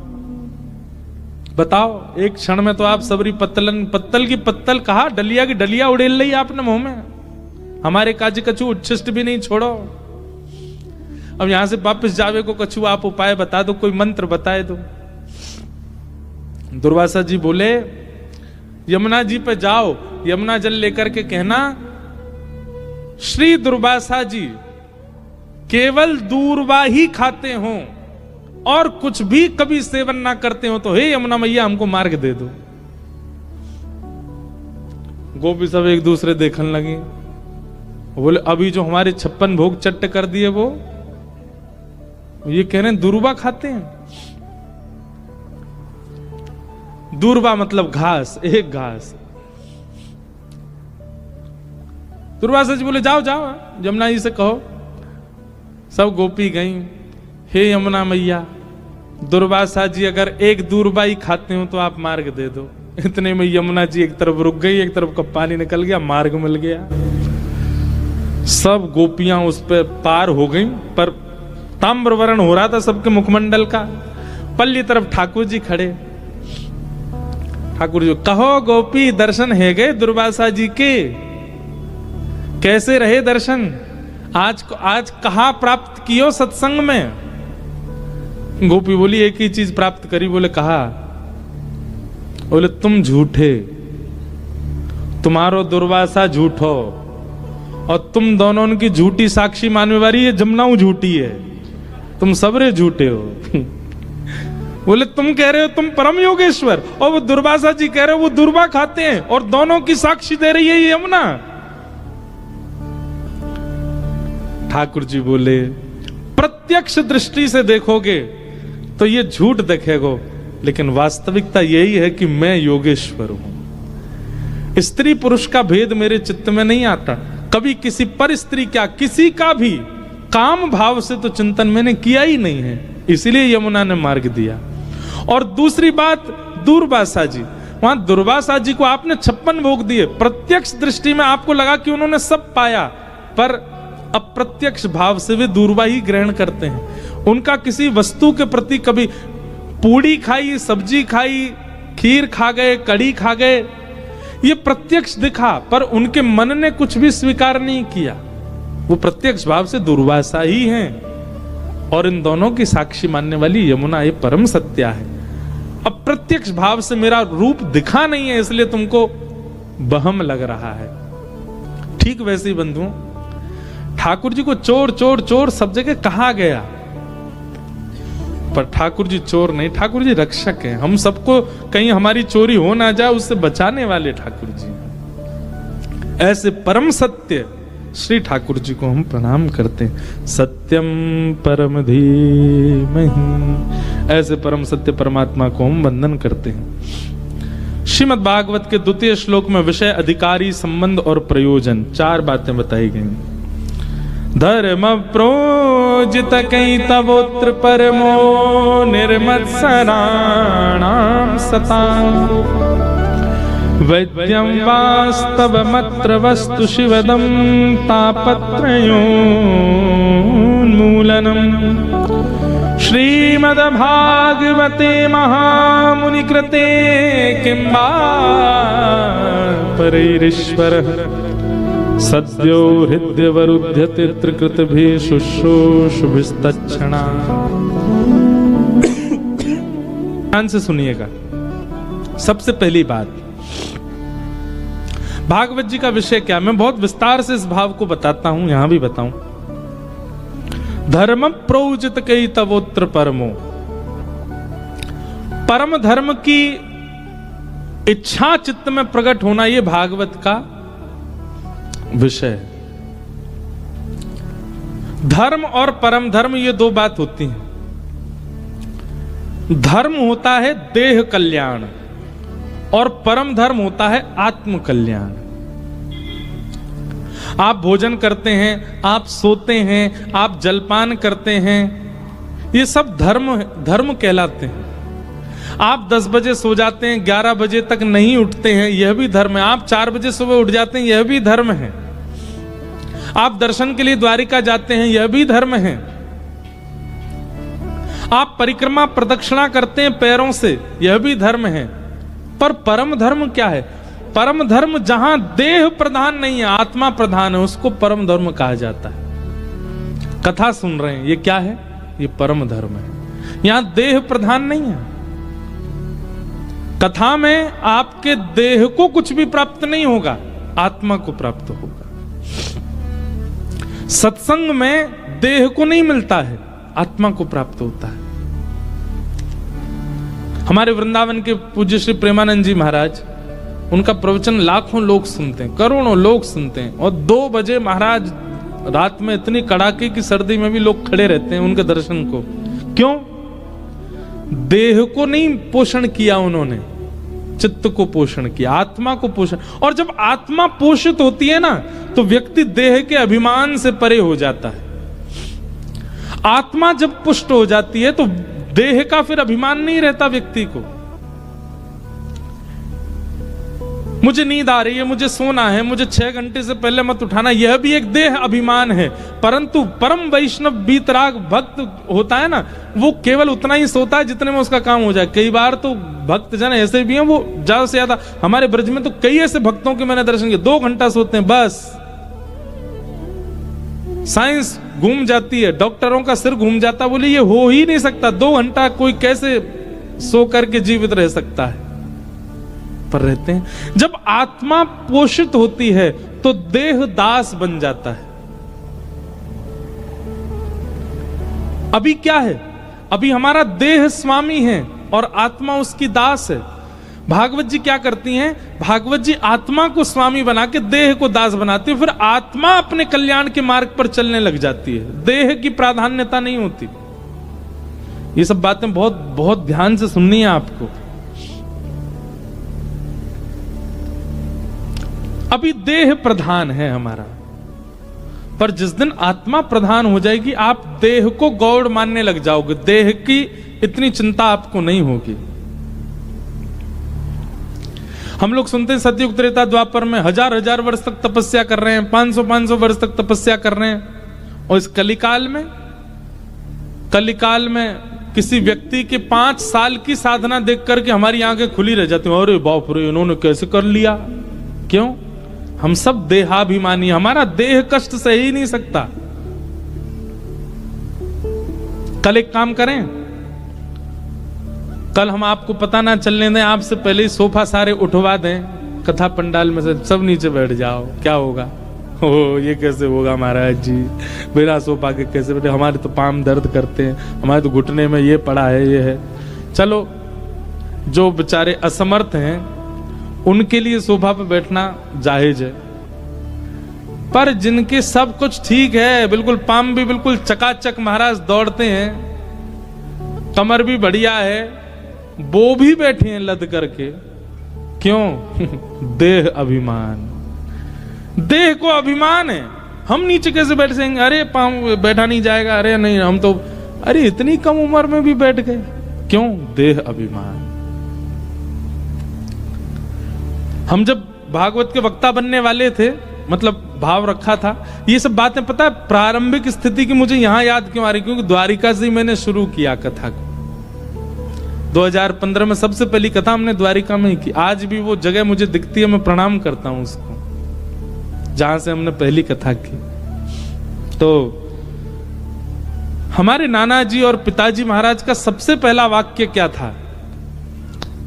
बताओ। एक क्षण में तो आप सबरी पत्तल की पत्तल कहा, डलिया की डलिया उड़ेल ली आपने मुंह में, हमारे काज कछु उच्छिष्ट भी नहीं छोड़ो। अब यहां से वापस जावे को कछु आप उपाय बता दो, कोई मंत्र बताए दो। दुर्वासा जी बोले यमुना जी पे जाओ, यमुना जल लेकर के कहना श्री दुर्वासा जी केवल दूर्वा ही खाते हो और कुछ भी कभी सेवन ना करते हो, तो हे यमुना मैया हमको मार्ग दे दो। गोपी सब एक दूसरे देखने लगे, बोले अभी जो हमारे 56 भोग चट्ट कर दिए वो ये कह रहे हैं दूर्वा खाते हैं। दूर्वा मतलब घास, एक घास। दुर्वासा जी बोले जाओ जाओ यमुना जी से कहो। सब गोपी गई, हे यमुना मैया दुर्वासा जी अगर एक दूर्वा ही खाते हो तो आप मार्ग दे दो। इतने में यमुना जी एक तरफ रुक गई, एक तरफ का पानी निकल गया, मार्ग मिल गया। सब गोपियां उस पर पार हो गई, पर ताम्रवर्ण हो रहा था सबके मुखमंडल का। पल्ली तरफ ठाकुर जी खड़े, ठाकुर जी कहो गोपी दर्शन है गए दुर्वासा जी के, कैसे रहे दर्शन? आज कहां प्राप्त कियो सत्संग में? गोपी बोली एक ही चीज प्राप्त करी। बोले कहा? बोले तुम झूठे, तुम्हारो दुर्वासा झूठो और तुम दोनों की झूठी साक्षी मानने वाली है जमुनाऊ झूठी है, तुम सबरे झूठे हो। बोले तुम कह रहे हो तुम परम योगेश्वर और वो दुर्वासा जी कह रहे हो वो दुर्वा खाते हैं और दोनों की साक्षी दे रही है ये यमुना। ठाकुर जी बोले प्रत्यक्ष दृष्टि से देखोगे तो ये झूठ दिखेगो, लेकिन वास्तविकता यही है कि मैं योगेश्वर हूं। स्त्री पुरुष का भेद मेरे चित्त में नहीं आता, कभी किसी पर स्त्री क्या किसी का भी काम भाव से तो चिंतन मैंने किया ही नहीं है, इसीलिए यमुना ने मार्ग दिया। और दूसरी बात दुर्वासा जी, वहां दुर्वासा जी को आपने 56 भोग दिए, प्रत्यक्ष दृष्टि में आपको लगा कि उन्होंने सब पाया, पर अप्रत्यक्ष भाव से वे दूर्वा ही ग्रहण करते हैं। उनका किसी वस्तु के प्रति कभी पूड़ी खाई, सब्जी खाई, खीर खा गए, कड़ी खा गए, ये प्रत्यक्ष दिखा, पर उनके मन ने कुछ भी स्वीकार नहीं किया। वो प्रत्यक्ष भाव से दुर्वासा ही हैं, और इन दोनों की साक्षी मानने वाली यमुना ये परम सत्या है। अब प्रत्यक्ष भाव से मेरा रूप दिखा नहीं है, इसलिए तुमको बहम लग रहा है। ठीक वैसे ही बंधुओं, ठाकुर जी को चोर चोर चोर सब जगह कहा गया, पर ठाकुर जी चोर नहीं, ठाकुर जी रक्षक हैं। हम सबको कहीं हमारी चोरी हो ना जाए उससे बचाने वाले ठाकुर जी। ऐसे परम सत्य श्री ठाकुर जी को हम प्रणाम करते हैं। सत्यम परम धीमहि, ऐसे परम सत्य परमात्मा को हम वंदन करते हैं। श्रीमद् भागवत के 2 श्लोक में विषय, अधिकारी, संबंध और प्रयोजन 4 बातें बताई गई। धर्म प्रोजित कई तवोत्र परमो निर्मत्सराणाम सतां, वैद्यं वास्तवमत्र वस्तु शिवदं तापत्रयोन्मूलनम्। श्रीमद्भागवते महामुनिकृते किं वा परैरीश्वरः, सद्यो हृदयवरुध्यते त्रिकृतभिः शुश्रूषुभिस्तच्छणा। ध्यान से सुनिएगा। सबसे पहली बात, भागवत जी का विषय क्या, मैं बहुत विस्तार से इस भाव को बताता हूं, यहां भी बताऊं। धर्म प्रोजित कई तवोत्र परमो, परम धर्म की इच्छा चित्त में प्रकट होना, यह भागवत का विषय है। धर्म और परम धर्म ये 2 बात होती हैं। धर्म होता है देह कल्याण और परम धर्म होता है आत्म कल्याण। आप भोजन करते हैं, आप सोते हैं, आप जलपान करते हैं, ये सब धर्म कहलाते हैं। आप 10 बजे सो जाते हैं, 11 बजे तक नहीं उठते हैं, यह भी धर्म है। आप 4 बजे सुबह उठ जाते हैं, यह भी धर्म है। आप दर्शन के लिए द्वारिका जाते हैं, यह भी धर्म है। आप परिक्रमा प्रदक्षिणा करते हैं पैरों से, यह भी धर्म है। पर परम धर्म क्या है? परम धर्म जहां देह प्रधान नहीं है, आत्मा प्रधान है, उसको परम धर्म कहा जाता है। कथा सुन रहे हैं, ये क्या है? ये परम धर्म है। यहां देह प्रधान नहीं है। कथा में आपके देह को कुछ भी प्राप्त नहीं होगा, आत्मा को प्राप्त होगा। सत्संग में देह को नहीं मिलता है, आत्मा को प्राप्त होता है। हमारे वृंदावन के पूज्य श्री प्रेमानंद जी महाराज, उनका प्रवचन लाखों लोग सुनते हैं, करोड़ों लोग सुनते हैं, और 2 बजे महाराज रात में इतनी कड़ाके की सर्दी में भी लोग खड़े रहते हैं उनके दर्शन को। क्यों? देह को नहीं पोषण किया उन्होंने, चित्त को पोषण किया, आत्मा को पोषण। और जब आत्मा पोषित होती है ना, तो व्यक्ति देह के अभिमान से परे हो जाता है। आत्मा जब पुष्ट हो जाती है तो देह का फिर अभिमान नहीं रहता व्यक्ति को। मुझे नींद आ रही है, मुझे सोना है, मुझे 6 घंटे से पहले मत उठाना, यह भी एक देह अभिमान है। परंतु परम वैष्णव बीतराग भक्त होता है ना, वो केवल उतना ही सोता है जितने में उसका काम हो जाए। कई बार तो भक्त जन ऐसे भी हैं, वो ज्यादा से ज्यादा, हमारे ब्रज में तो कई ऐसे भक्तों के मैंने दर्शन किए, 2 घंटा सोते हैं बस। साइंस घूम जाती है, डॉक्टरों का सिर घूम जाता, बोले ये हो ही नहीं सकता, 2 घंटा कोई कैसे सो करके जीवित रह सकता है, पर रहते हैं। जब आत्मा पोषित होती है तो देह दास बन जाता है। अभी क्या है? अभी हमारा देह स्वामी है और आत्मा उसकी दास है। भागवत जी क्या करती हैं? भागवत जी आत्मा को स्वामी बना के देह को दास बनाती है, फिर आत्मा अपने कल्याण के मार्ग पर चलने लग जाती है, देह की प्राधान्यता नहीं होती। ये सब बातें बहुत बहुत ध्यान से सुननी है आपको। अभी देह प्रधान है हमारा, पर जिस दिन आत्मा प्रधान हो जाएगी, आप देह को गौड़ मानने लग जाओगे, देह की इतनी चिंता आपको नहीं होगी। हम लोग सुनते हैं सतयुग त्रेता द्वापर में 1000 वर्ष तक तपस्या कर रहे हैं, 500 वर्ष तक तपस्या कर रहे हैं, और इस कलिकाल में किसी व्यक्ति के 5 साल की साधना देख करके हमारी आंखें खुली रह जाती हैं। अरे बाप रे, इन्होंने कैसे कर लिया, क्यों? हम सब देहाभिमानी, हमारा देह कष्ट सह ही नहीं सकता। कल एक काम करें, कल हम आपको पता ना चलने दें, आपसे पहले ही सोफा सारे उठवा दें कथा पंडाल में से, सब नीचे बैठ जाओ, क्या होगा? ओ ये कैसे होगा महाराज जी, मेरा सोफा के कैसे बैठे, हमारे तो पाम दर्द करते हैं, हमारे तो घुटने में ये पड़ा है, ये है। चलो, जो बेचारे असमर्थ हैं उनके लिए सोफा पे बैठना जायज है, पर जिनके सब कुछ ठीक है, बिल्कुल पाम भी बिल्कुल चकाचक महाराज दौड़ते हैं, कमर भी बढ़िया है, वो भी बैठे हैं लद करके, क्यों? देह अभिमान, देह को अभिमान है। हम नीचे कैसे बैठ सकेंगे? अरे पाम बैठा नहीं जाएगा, अरे नहीं हम तो, अरे इतनी कम उम्र में भी बैठ गए, क्यों? देह अभिमान। हम जब भागवत के वक्ता बनने वाले थे, मतलब भाव रखा था, ये सब बातें पता है प्रारंभिक स्थिति की मुझे यहां याद क्यों आ रही? क्योंकि द्वारिका से ही मैंने शुरू किया कथा को। 2015 में सबसे पहली कथा हमने द्वारिका में ही की। आज भी वो जगह मुझे दिखती है, मैं प्रणाम करता हूं उसको, जहां से हमने पहली कथा की। तो हमारे नाना जी और पिताजी महाराज का सबसे पहला वाक्य क्या था?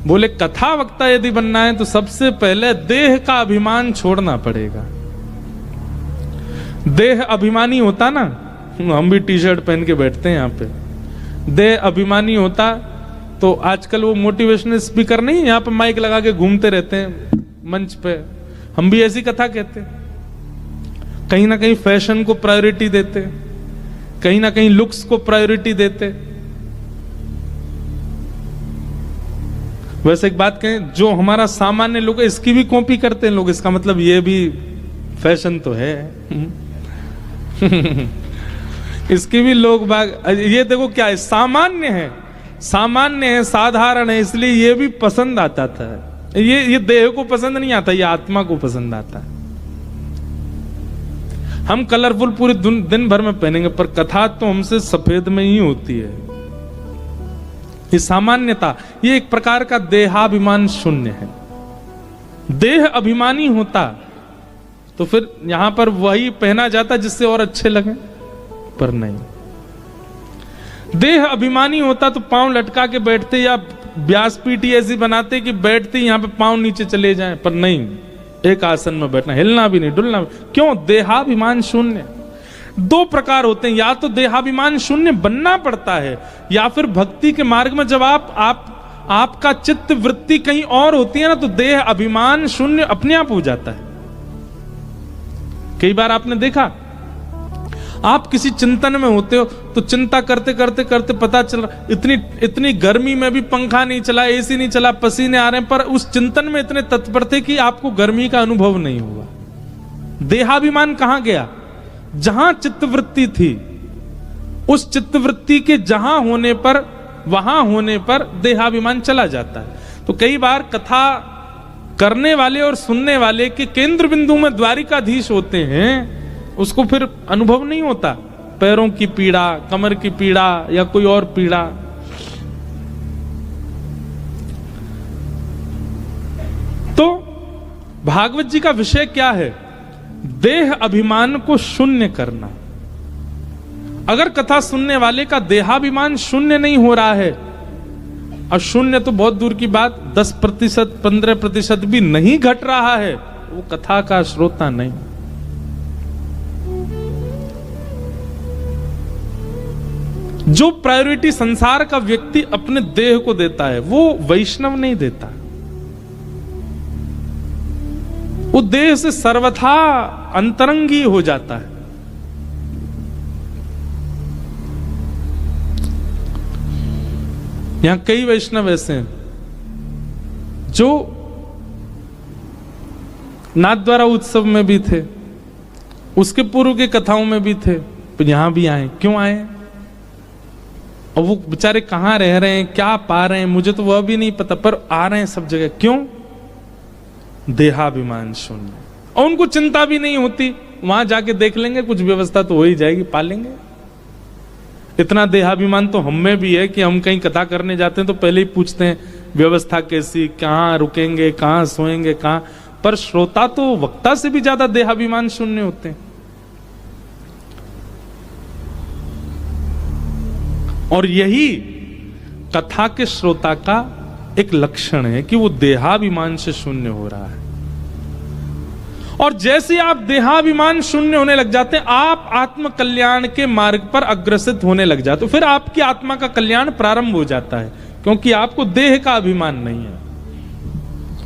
बोले कथा वक्ता यदि बनना है तो सबसे पहले देह का अभिमान छोड़ना पड़ेगा। देह अभिमानी होता ना, हम भी टी शर्ट पहन के बैठते हैं यहाँ पे, देह अभिमानी होता तो आजकल वो मोटिवेशनल स्पीकर नहीं, यहाँ पे माइक लगा के घूमते रहते हैं मंच पे, हम भी ऐसी कथा कहते हैं। कहीं ना कहीं फैशन को प्रायोरिटी देते, कहीं ना कहीं लुक्स को प्रायोरिटी देते। वैसे एक बात कहें, जो हमारा सामान्य लोग है इसकी भी कॉपी करते हैं लोग, इसका मतलब ये भी फैशन तो है। इसकी भी लोग बाग, ये देखो क्या है, सामान्य है, सामान्य है, साधारण है, इसलिए ये भी पसंद आता था। ये देह को पसंद नहीं आता, ये आत्मा को पसंद आता है। हम कलरफुल पूरे दिन भर में पहनेंगे, पर कथा तो हमसे सफेद में ही होती है। ये सामान्यता, ये एक प्रकार का देहाभिमान शून्य है। देह अभिमानी होता तो फिर यहां पर वही पहना जाता जिससे और अच्छे लगे, पर नहीं। देह अभिमानी होता तो पांव लटका के बैठते, या व्यासपीठी ऐसी बनाते कि बैठते यहां पे पांव नीचे चले जाएं, पर नहीं, एक आसन में बैठना, हिलना भी नहीं, डुलना भी। क्यों? देहाभिमान शून्य। दो प्रकार होते हैं, या तो देहाभिमान शून्य बनना पड़ता है, या फिर भक्ति के मार्ग में जब आपका चित्त वृत्ति कहीं और होती है ना, तो देह अभिमान शून्य अपने आप हो जाता है। कई बार आपने देखा, आप किसी चिंतन में होते हो तो चिंता करते करते करते पता चल रहा इतनी गर्मी में भी पंखा नहीं चला, एसी नहीं चला, पसीने आ रहे हैं, पर उस चिंतन में इतने तत्पर थे कि आपको गर्मी का अनुभव नहीं हुआ। देहाभिमान कहां गया? जहां चित्तवृत्ति थी, उस चित्तवृत्ति के जहां होने पर, वहां होने पर देहाभिमान चला जाता है। तो कई बार कथा करने वाले और सुनने वाले के केंद्र बिंदु में द्वारिकाधीश होते हैं, उसको फिर अनुभव नहीं होता पैरों की पीड़ा, कमर की पीड़ा या कोई और पीड़ा। तो भागवत जी का विषय क्या है? देह अभिमान को शून्य करना। अगर कथा सुनने वाले का देहाभिमान शून्य नहीं हो रहा है, और शून्य तो बहुत दूर की बात, 10%, 15% भी नहीं घट रहा है, वो कथा का श्रोता नहीं। जो प्रायोरिटी संसार का व्यक्ति अपने देह को देता है, वो वैष्णव नहीं देता। वो देह से सर्वथा अंतरंगी हो जाता है। यहां कई वैष्णव ऐसे हैं जो नाथद्वारा उत्सव में भी थे, उसके पूर्व की कथाओं में भी थे, तो यहां भी आए। क्यों आए? और वो बेचारे कहां रह रहे हैं, क्या पा रहे हैं, मुझे तो वह भी नहीं पता, पर आ रहे हैं सब जगह। क्यों? देहाभिमान शून्य। और उनको चिंता भी नहीं होती, वहां जाके देख लेंगे, कुछ व्यवस्था तो हो ही जाएगी, पा लेंगे। इतना देहाभिमान तो हम में भी है कि हम कहीं कथा करने जाते हैं तो पहले ही पूछते हैं व्यवस्था कैसी, कहां रुकेंगे, कहां सोएंगे, कहां। पर श्रोता तो वक्ता से भी ज्यादा देहाभिमान शून्य होते हैं। और यही कथा के श्रोता का एक लक्षण है कि वो देहाभिमान से शून्य हो रहा है। और जैसे आप देहाभिमान शून्य होने लग जाते हैं, आप आत्म कल्याण के मार्ग पर अग्रसित होने लग जाते हो। फिर आपकी आत्मा का कल्याण प्रारंभ हो जाता है, क्योंकि आपको देह का अभिमान नहीं है।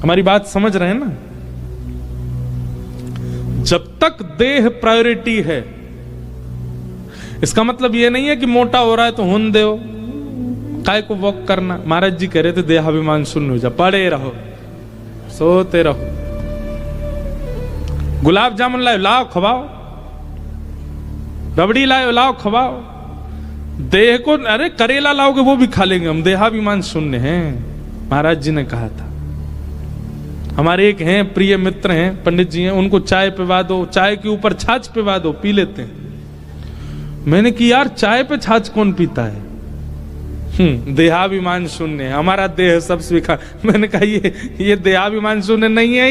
हमारी बात समझ रहे हैं ना? जब तक देह प्रायोरिटी है, इसका मतलब यह नहीं है कि मोटा हो रहा है तो हुन दो, काय को वॉक करना। महाराज जी कह रहे थे देहाभिमान शून्य हो जा, पड़े रहो, सोते रहो। गुलाब जामुन लाओ, लाओ खवाओ, रबड़ी लाओ, लाओ खवाओ। देह को, अरे करेला लाओगे वो भी खा लेंगे हम, देहाभिमान शून्य हैं, महाराज जी ने कहा था। हमारे एक हैं प्रिय मित्र हैं, पंडित जी हैं, उनको चाय पिवा दो, चाय के ऊपर छाछ पिवा दो, पी लेते हैं। मैंने कि यार चाय पे छाछ कौन पीता है? देहाभिमान शून्य है, हमारा देह सब स्वीकार। मैंने कहा ये देहाभिमान शून्य नहीं है,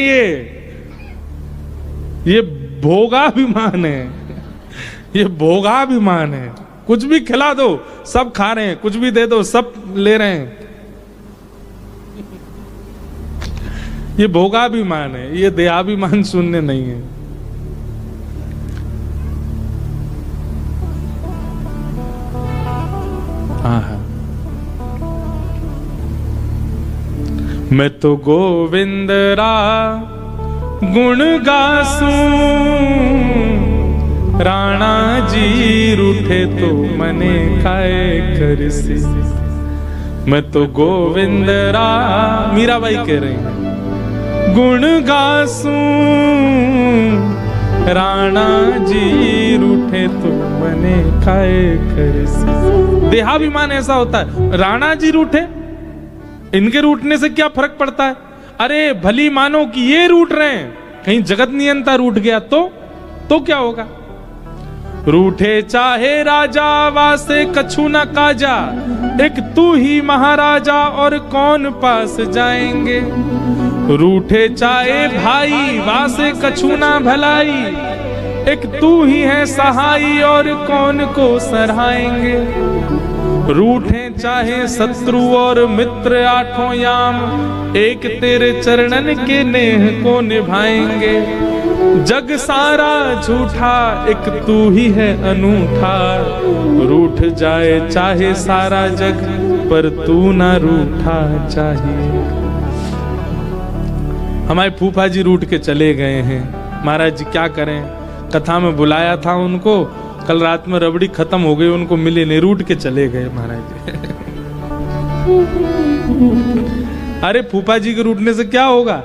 ये भोगाभिमान है, ये भोगाभिमान है। कुछ भी खिला दो सब खा रहे हैं, कुछ भी दे दो सब ले रहे हैं। ये भोगाभिमान है, ये देहाभिमान शून्य नहीं है। हाँ, मैं तो गोविंद रा गुण गासूं, राणा जी रूठे तो मने खाए करसी। मैं तो गोविंद रा, मीराबाई कह रही हैं, गुण गासूं, राणा जी रूठे तो मने खाए करसी। देहाभिमान ऐसा होता है, राणा जी रूठे, इनके रूठने से क्या फर्क पड़ता है? अरे भली मानो कि ये रूठ रहे हैं, कहीं जगत नियंता रूठ गया तो क्या होगा? रूठे चाहे राजा वासे कछु न काजा, एक तू ही महाराजा और कौन पास जाएंगे। रूठे चाहे भाई वासे कछु न भलाई, एक तू ही है सहाई और कौन को सराहेंगे। रूठे चाहे शत्रु और मित्र आठों याम, एक तेरे चरणन के नेह को निभाएंगे। जग सारा झूठा एक तू ही है अनूठा, रूठ जाए चाहे सारा जग पर तू ना रूठा चाहिए। हमारे फूफा जी रूठ के चले गए हैं, महाराज जी क्या करें? कथा में बुलाया था उनको, कल रात में रबड़ी खत्म हो गई, उनको मिले नहीं, रूठ के चले गए महाराज जी। अरे फूफा जी के रूठने से क्या होगा?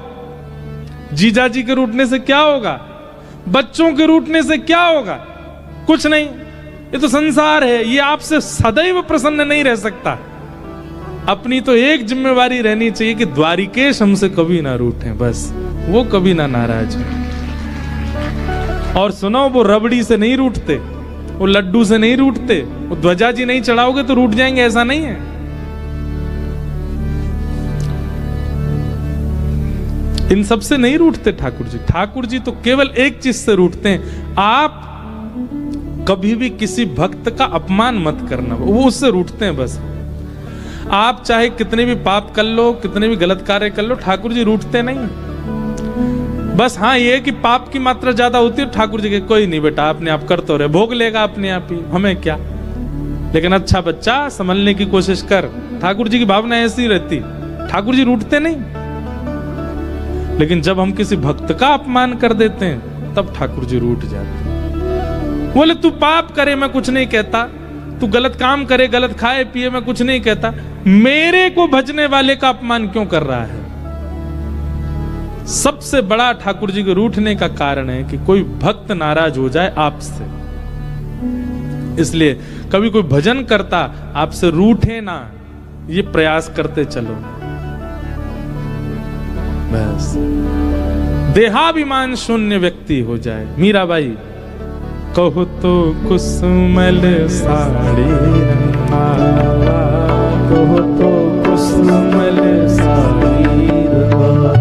जीजा जी के रूठने से क्या होगा? बच्चों के रूठने से क्या होगा? कुछ नहीं। ये तो संसार है, ये आपसे सदैव प्रसन्न नहीं रह सकता। अपनी तो एक जिम्मेवारी रहनी चाहिए कि द्वारिकेश हमसे कभी ना रूठें, बस वो कभी ना नाराज है। और सुनो, वो रबड़ी से नहीं रूठते, वो लड्डू से नहीं रूठते, वो ध्वजा जी नहीं चढ़ाओगे तो रूठ जाएंगे, ऐसा नहीं है। इन सब से नहीं रूठते ठाकुर जी। ठाकुर जी तो केवल एक चीज से रूठते हैं, आप कभी भी किसी भक्त का अपमान मत करना, वो उससे रूठते हैं बस। आप चाहे कितने भी पाप कर लो, कितने भी गलत कार्य कर लो, ठाकुर जी रूठते नहीं। बस हाँ, ये कि पाप की मात्रा ज्यादा होती है, ठाकुर जी के कोई नहीं बेटा, अपने आप कर तो रहे, भोग लेगा अपने आप ही, हमें क्या। लेकिन अच्छा बच्चा संभलने की कोशिश कर, ठाकुर जी की भावना ऐसी रहती। ठाकुर जी रूठते नहीं। लेकिन जब हम किसी भक्त का अपमान कर देते हैं तब ठाकुर जी रूठ जाते हैं। बोले तू पाप करे मैं कुछ नहीं कहता, तू गलत काम करे, गलत खाए पिए मैं कुछ नहीं कहता, मेरे को भजने वाले का अपमान क्यों कर रहा है? सबसे बड़ा ठाकुर जी के रूठने का कारण है कि कोई भक्त नाराज हो जाए आपसे। इसलिए कभी कोई भजन करता आपसे रूठे ना, ये प्रयास करते चलो बस। देहाभिमान शून्य व्यक्ति हो जाए। मीराबाई, कहो तो कुसुमल साड़ी रंगावा, कहो तो कुसुमल साड़ी रंगावा,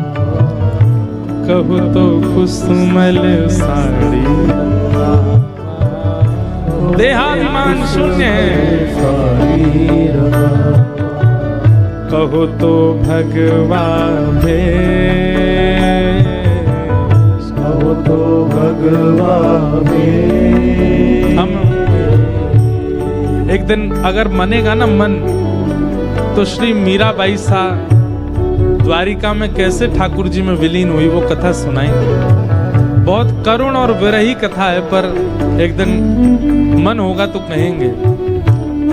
कहो कहो तो कुसुमल साड़ी, देहाभिमान शून्य है। कहो तो भगवा भेष, कहो तो भगवा भेष। हम एक दिन अगर मनेगा ना मन, तो श्री मीराबाई सा द्वारिका में कैसे ठाकुर जी में विलीन हुई वो कथा सुनाएंगे। बहुत करुण और विरही कथा है, पर एक दिन मन होगा तो कहेंगे।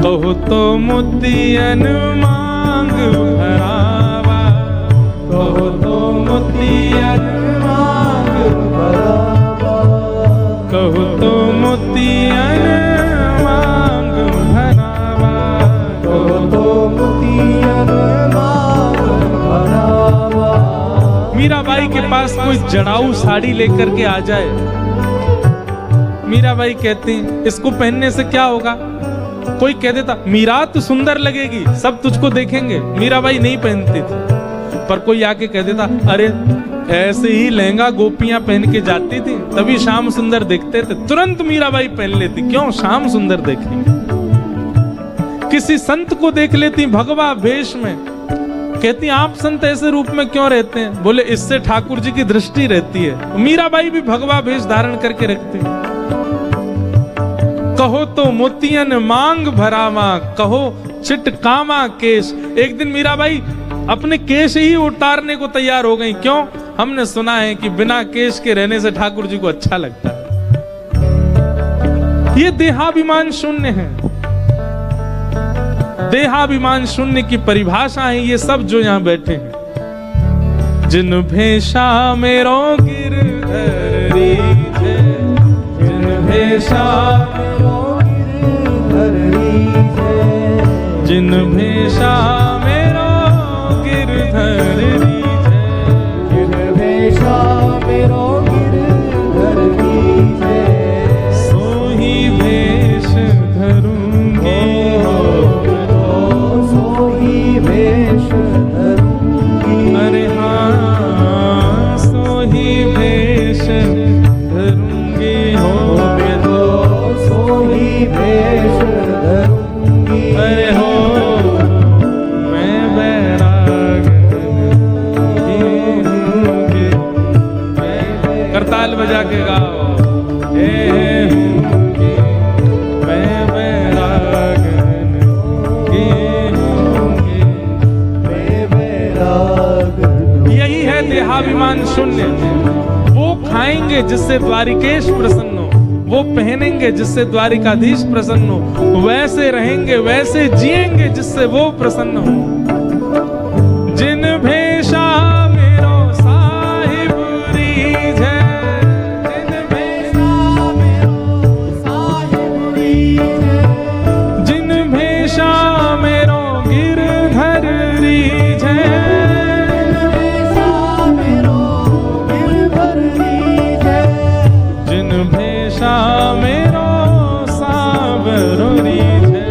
कहो तो मोतियन मांग भरावा, कहो तो मोतियन मांग भरावा, कहो तो मोतियन मांग भरावा, कहो तो मोतियन मांग भरावा। मीराबाई के पास कोई जड़ाऊ साड़ी लेकर के आ जाए, मीराबाई कहती इसको पहनने से क्या होगा। कोई कह देता मीरा तो सुंदर लगेगी, सब तुझको देखेंगे। मीराबाई नहीं पहनती थी, पर कोई आके कह देता अरे ऐसे ही लहंगा गोपियां पहन के जाती थी, तभी श्याम सुंदर दिखते थे। तुरंत मीराबाई पहन लेती, क्यों? श्याम सुंदर देखेंगे। किसी संत को देख लेती भगवा भेष में, कहती आप संत ऐसे रूप में क्यों रहते हैं? बोले इससे ठाकुर जी की दृष्टि रहती है। मीराबाई भी भगवा भेष धारण करके रखती। कहो तो मोतियन मांग भरावा, कहो चिटकावा केश। एक दिन मीराबाई अपने केश ही उतारने को तैयार हो गई। क्यों? हमने सुना है कि बिना केश के रहने से ठाकुर जी को अच्छा लगता है। ये देहाभिमान शून्य है। देहाभिमान शून्य की परिभाषा है ये सब जो यहां बैठे हैं। जिन भेषा मेरो गिरधरी है, जिन भेषा मेरो गिरधरी है, जिन भेषा मेरो गिरधरी है, जिन भेषा मेरो गिरधरी है, सोही भेष धरूंगी भेष धरूंगी। अरे हाँ सोही भेष धरूंगी हो मैं तो, सोही भेष धरूंगी। अरे हो मैं बैराग हूँगी। करताल बजा के गाओ मैं बैराग देहाभिमान शून्य। वो खाएंगे जिससे द्वारिकेश प्रसन्न हो, वो पहनेंगे जिससे द्वारिकाधीश प्रसन्न हो, वैसे रहेंगे वैसे जिएंगे जिससे वो प्रसन्न हो। जिन भेषा मेरो साहिब रीझ है, जिन भेषा मेरो साहिब रीझ है, जिन भेषा मेरो गिरधर रीझ है, मेरो सावरो रीझ है, जिन भेषा मेरो सावरो रीझ है,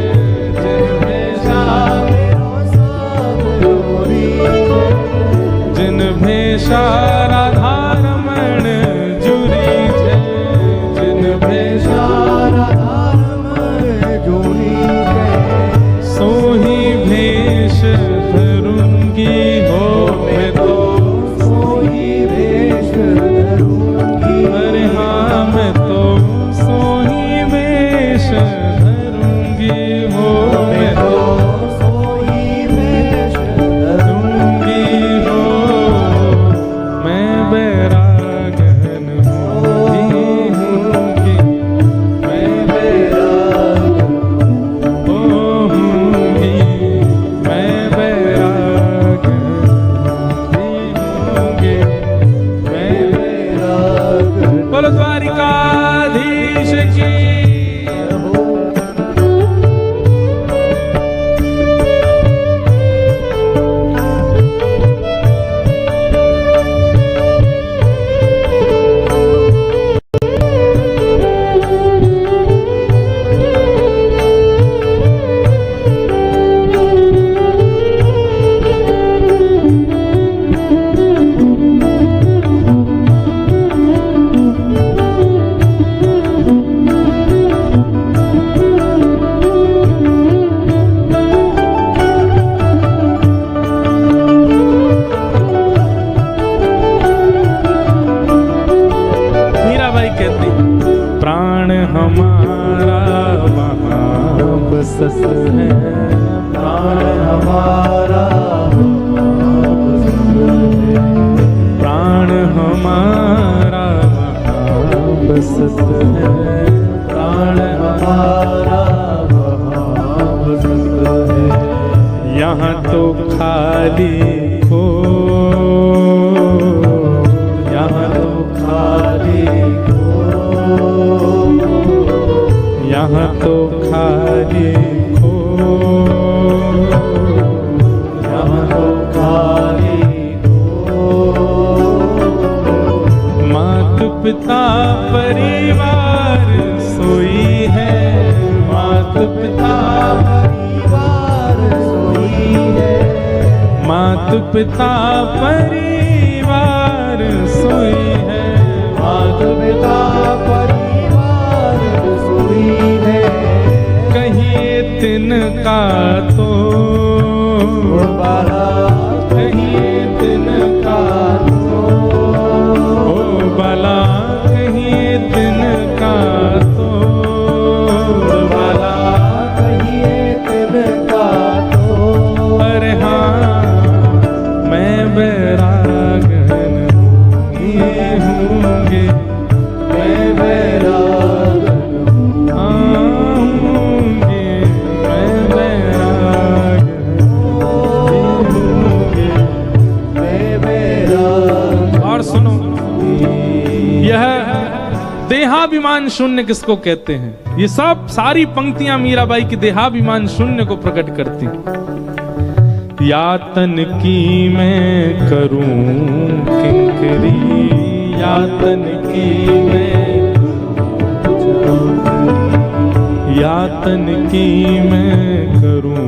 जिन भेषा राधा रमण जुरी है, जिन भेषा राधा रमण जुरी है, सोही भेष धरूंगी हो मैं तो, सोही भेष धरूंगी। अरे हाँ मैं तो सोही भेष धरूंगी हो मैं तो, सोही भेष धरूंगी हो मैं प्राण हमारा वहाँ बसत है, प्राण हमारा प्राण हमारा वहाँ बसत है, प्राण हमारा वहाँ बसत है। यहाँ तो खाली खो, यहाँ तो खाली यहाँ तो खाली खो, यहाँ तो खाली मात पिता परिवार सोई है, मात पिता परिवार सोई है, मात पिता परिवार सोई है, मात पिता परिवार सोई है। कहिए तिनका तो बाला कहिए तिनका ओ बाला, कहिए तिनका तो बाला, कहिए तिनका तो। अरे हाँ मैं बैरागन ये होंगे, मैं बैरागन आऊंगे, मैं बैरागन ये होंगे। मैं बैरागन। और सुनो, यह देहाभिमान शून्य किसको कहते हैं? ये सब सारी पंक्तियां मीराबाई की देहाभिमान शून्य को प्रकट करती हैं। यातन की मैं करूं किंकरी, यातन की मैं, यातन की मैं करूं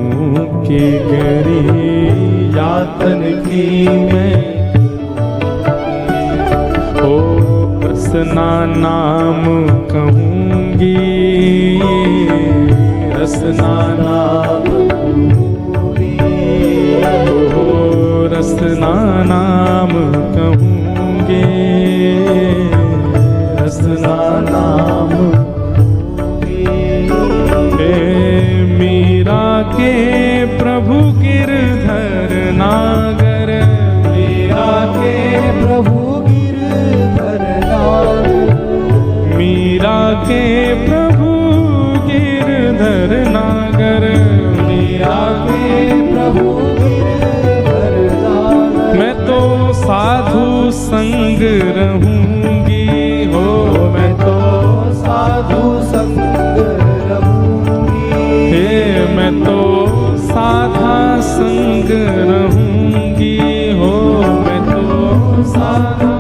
किंकरी, यातन की मैं ओ रसना नाम कहूंगी, रसना नाम ओ रसना नाम कहूंगी, रसना नाम मीरा के प्रभु गिरधर नागर, मीरा के प्रभु गिरधर नागर, मीरा के प्रभु गिरधर नागर, मीरा के प्रभु गिरधर नागर। मैं तो साधु संग रहूंगी हो, मैं तो साधु संग रहूंगी, हे मैं तो साधा संग रहूंगी हो, मैं तो साधा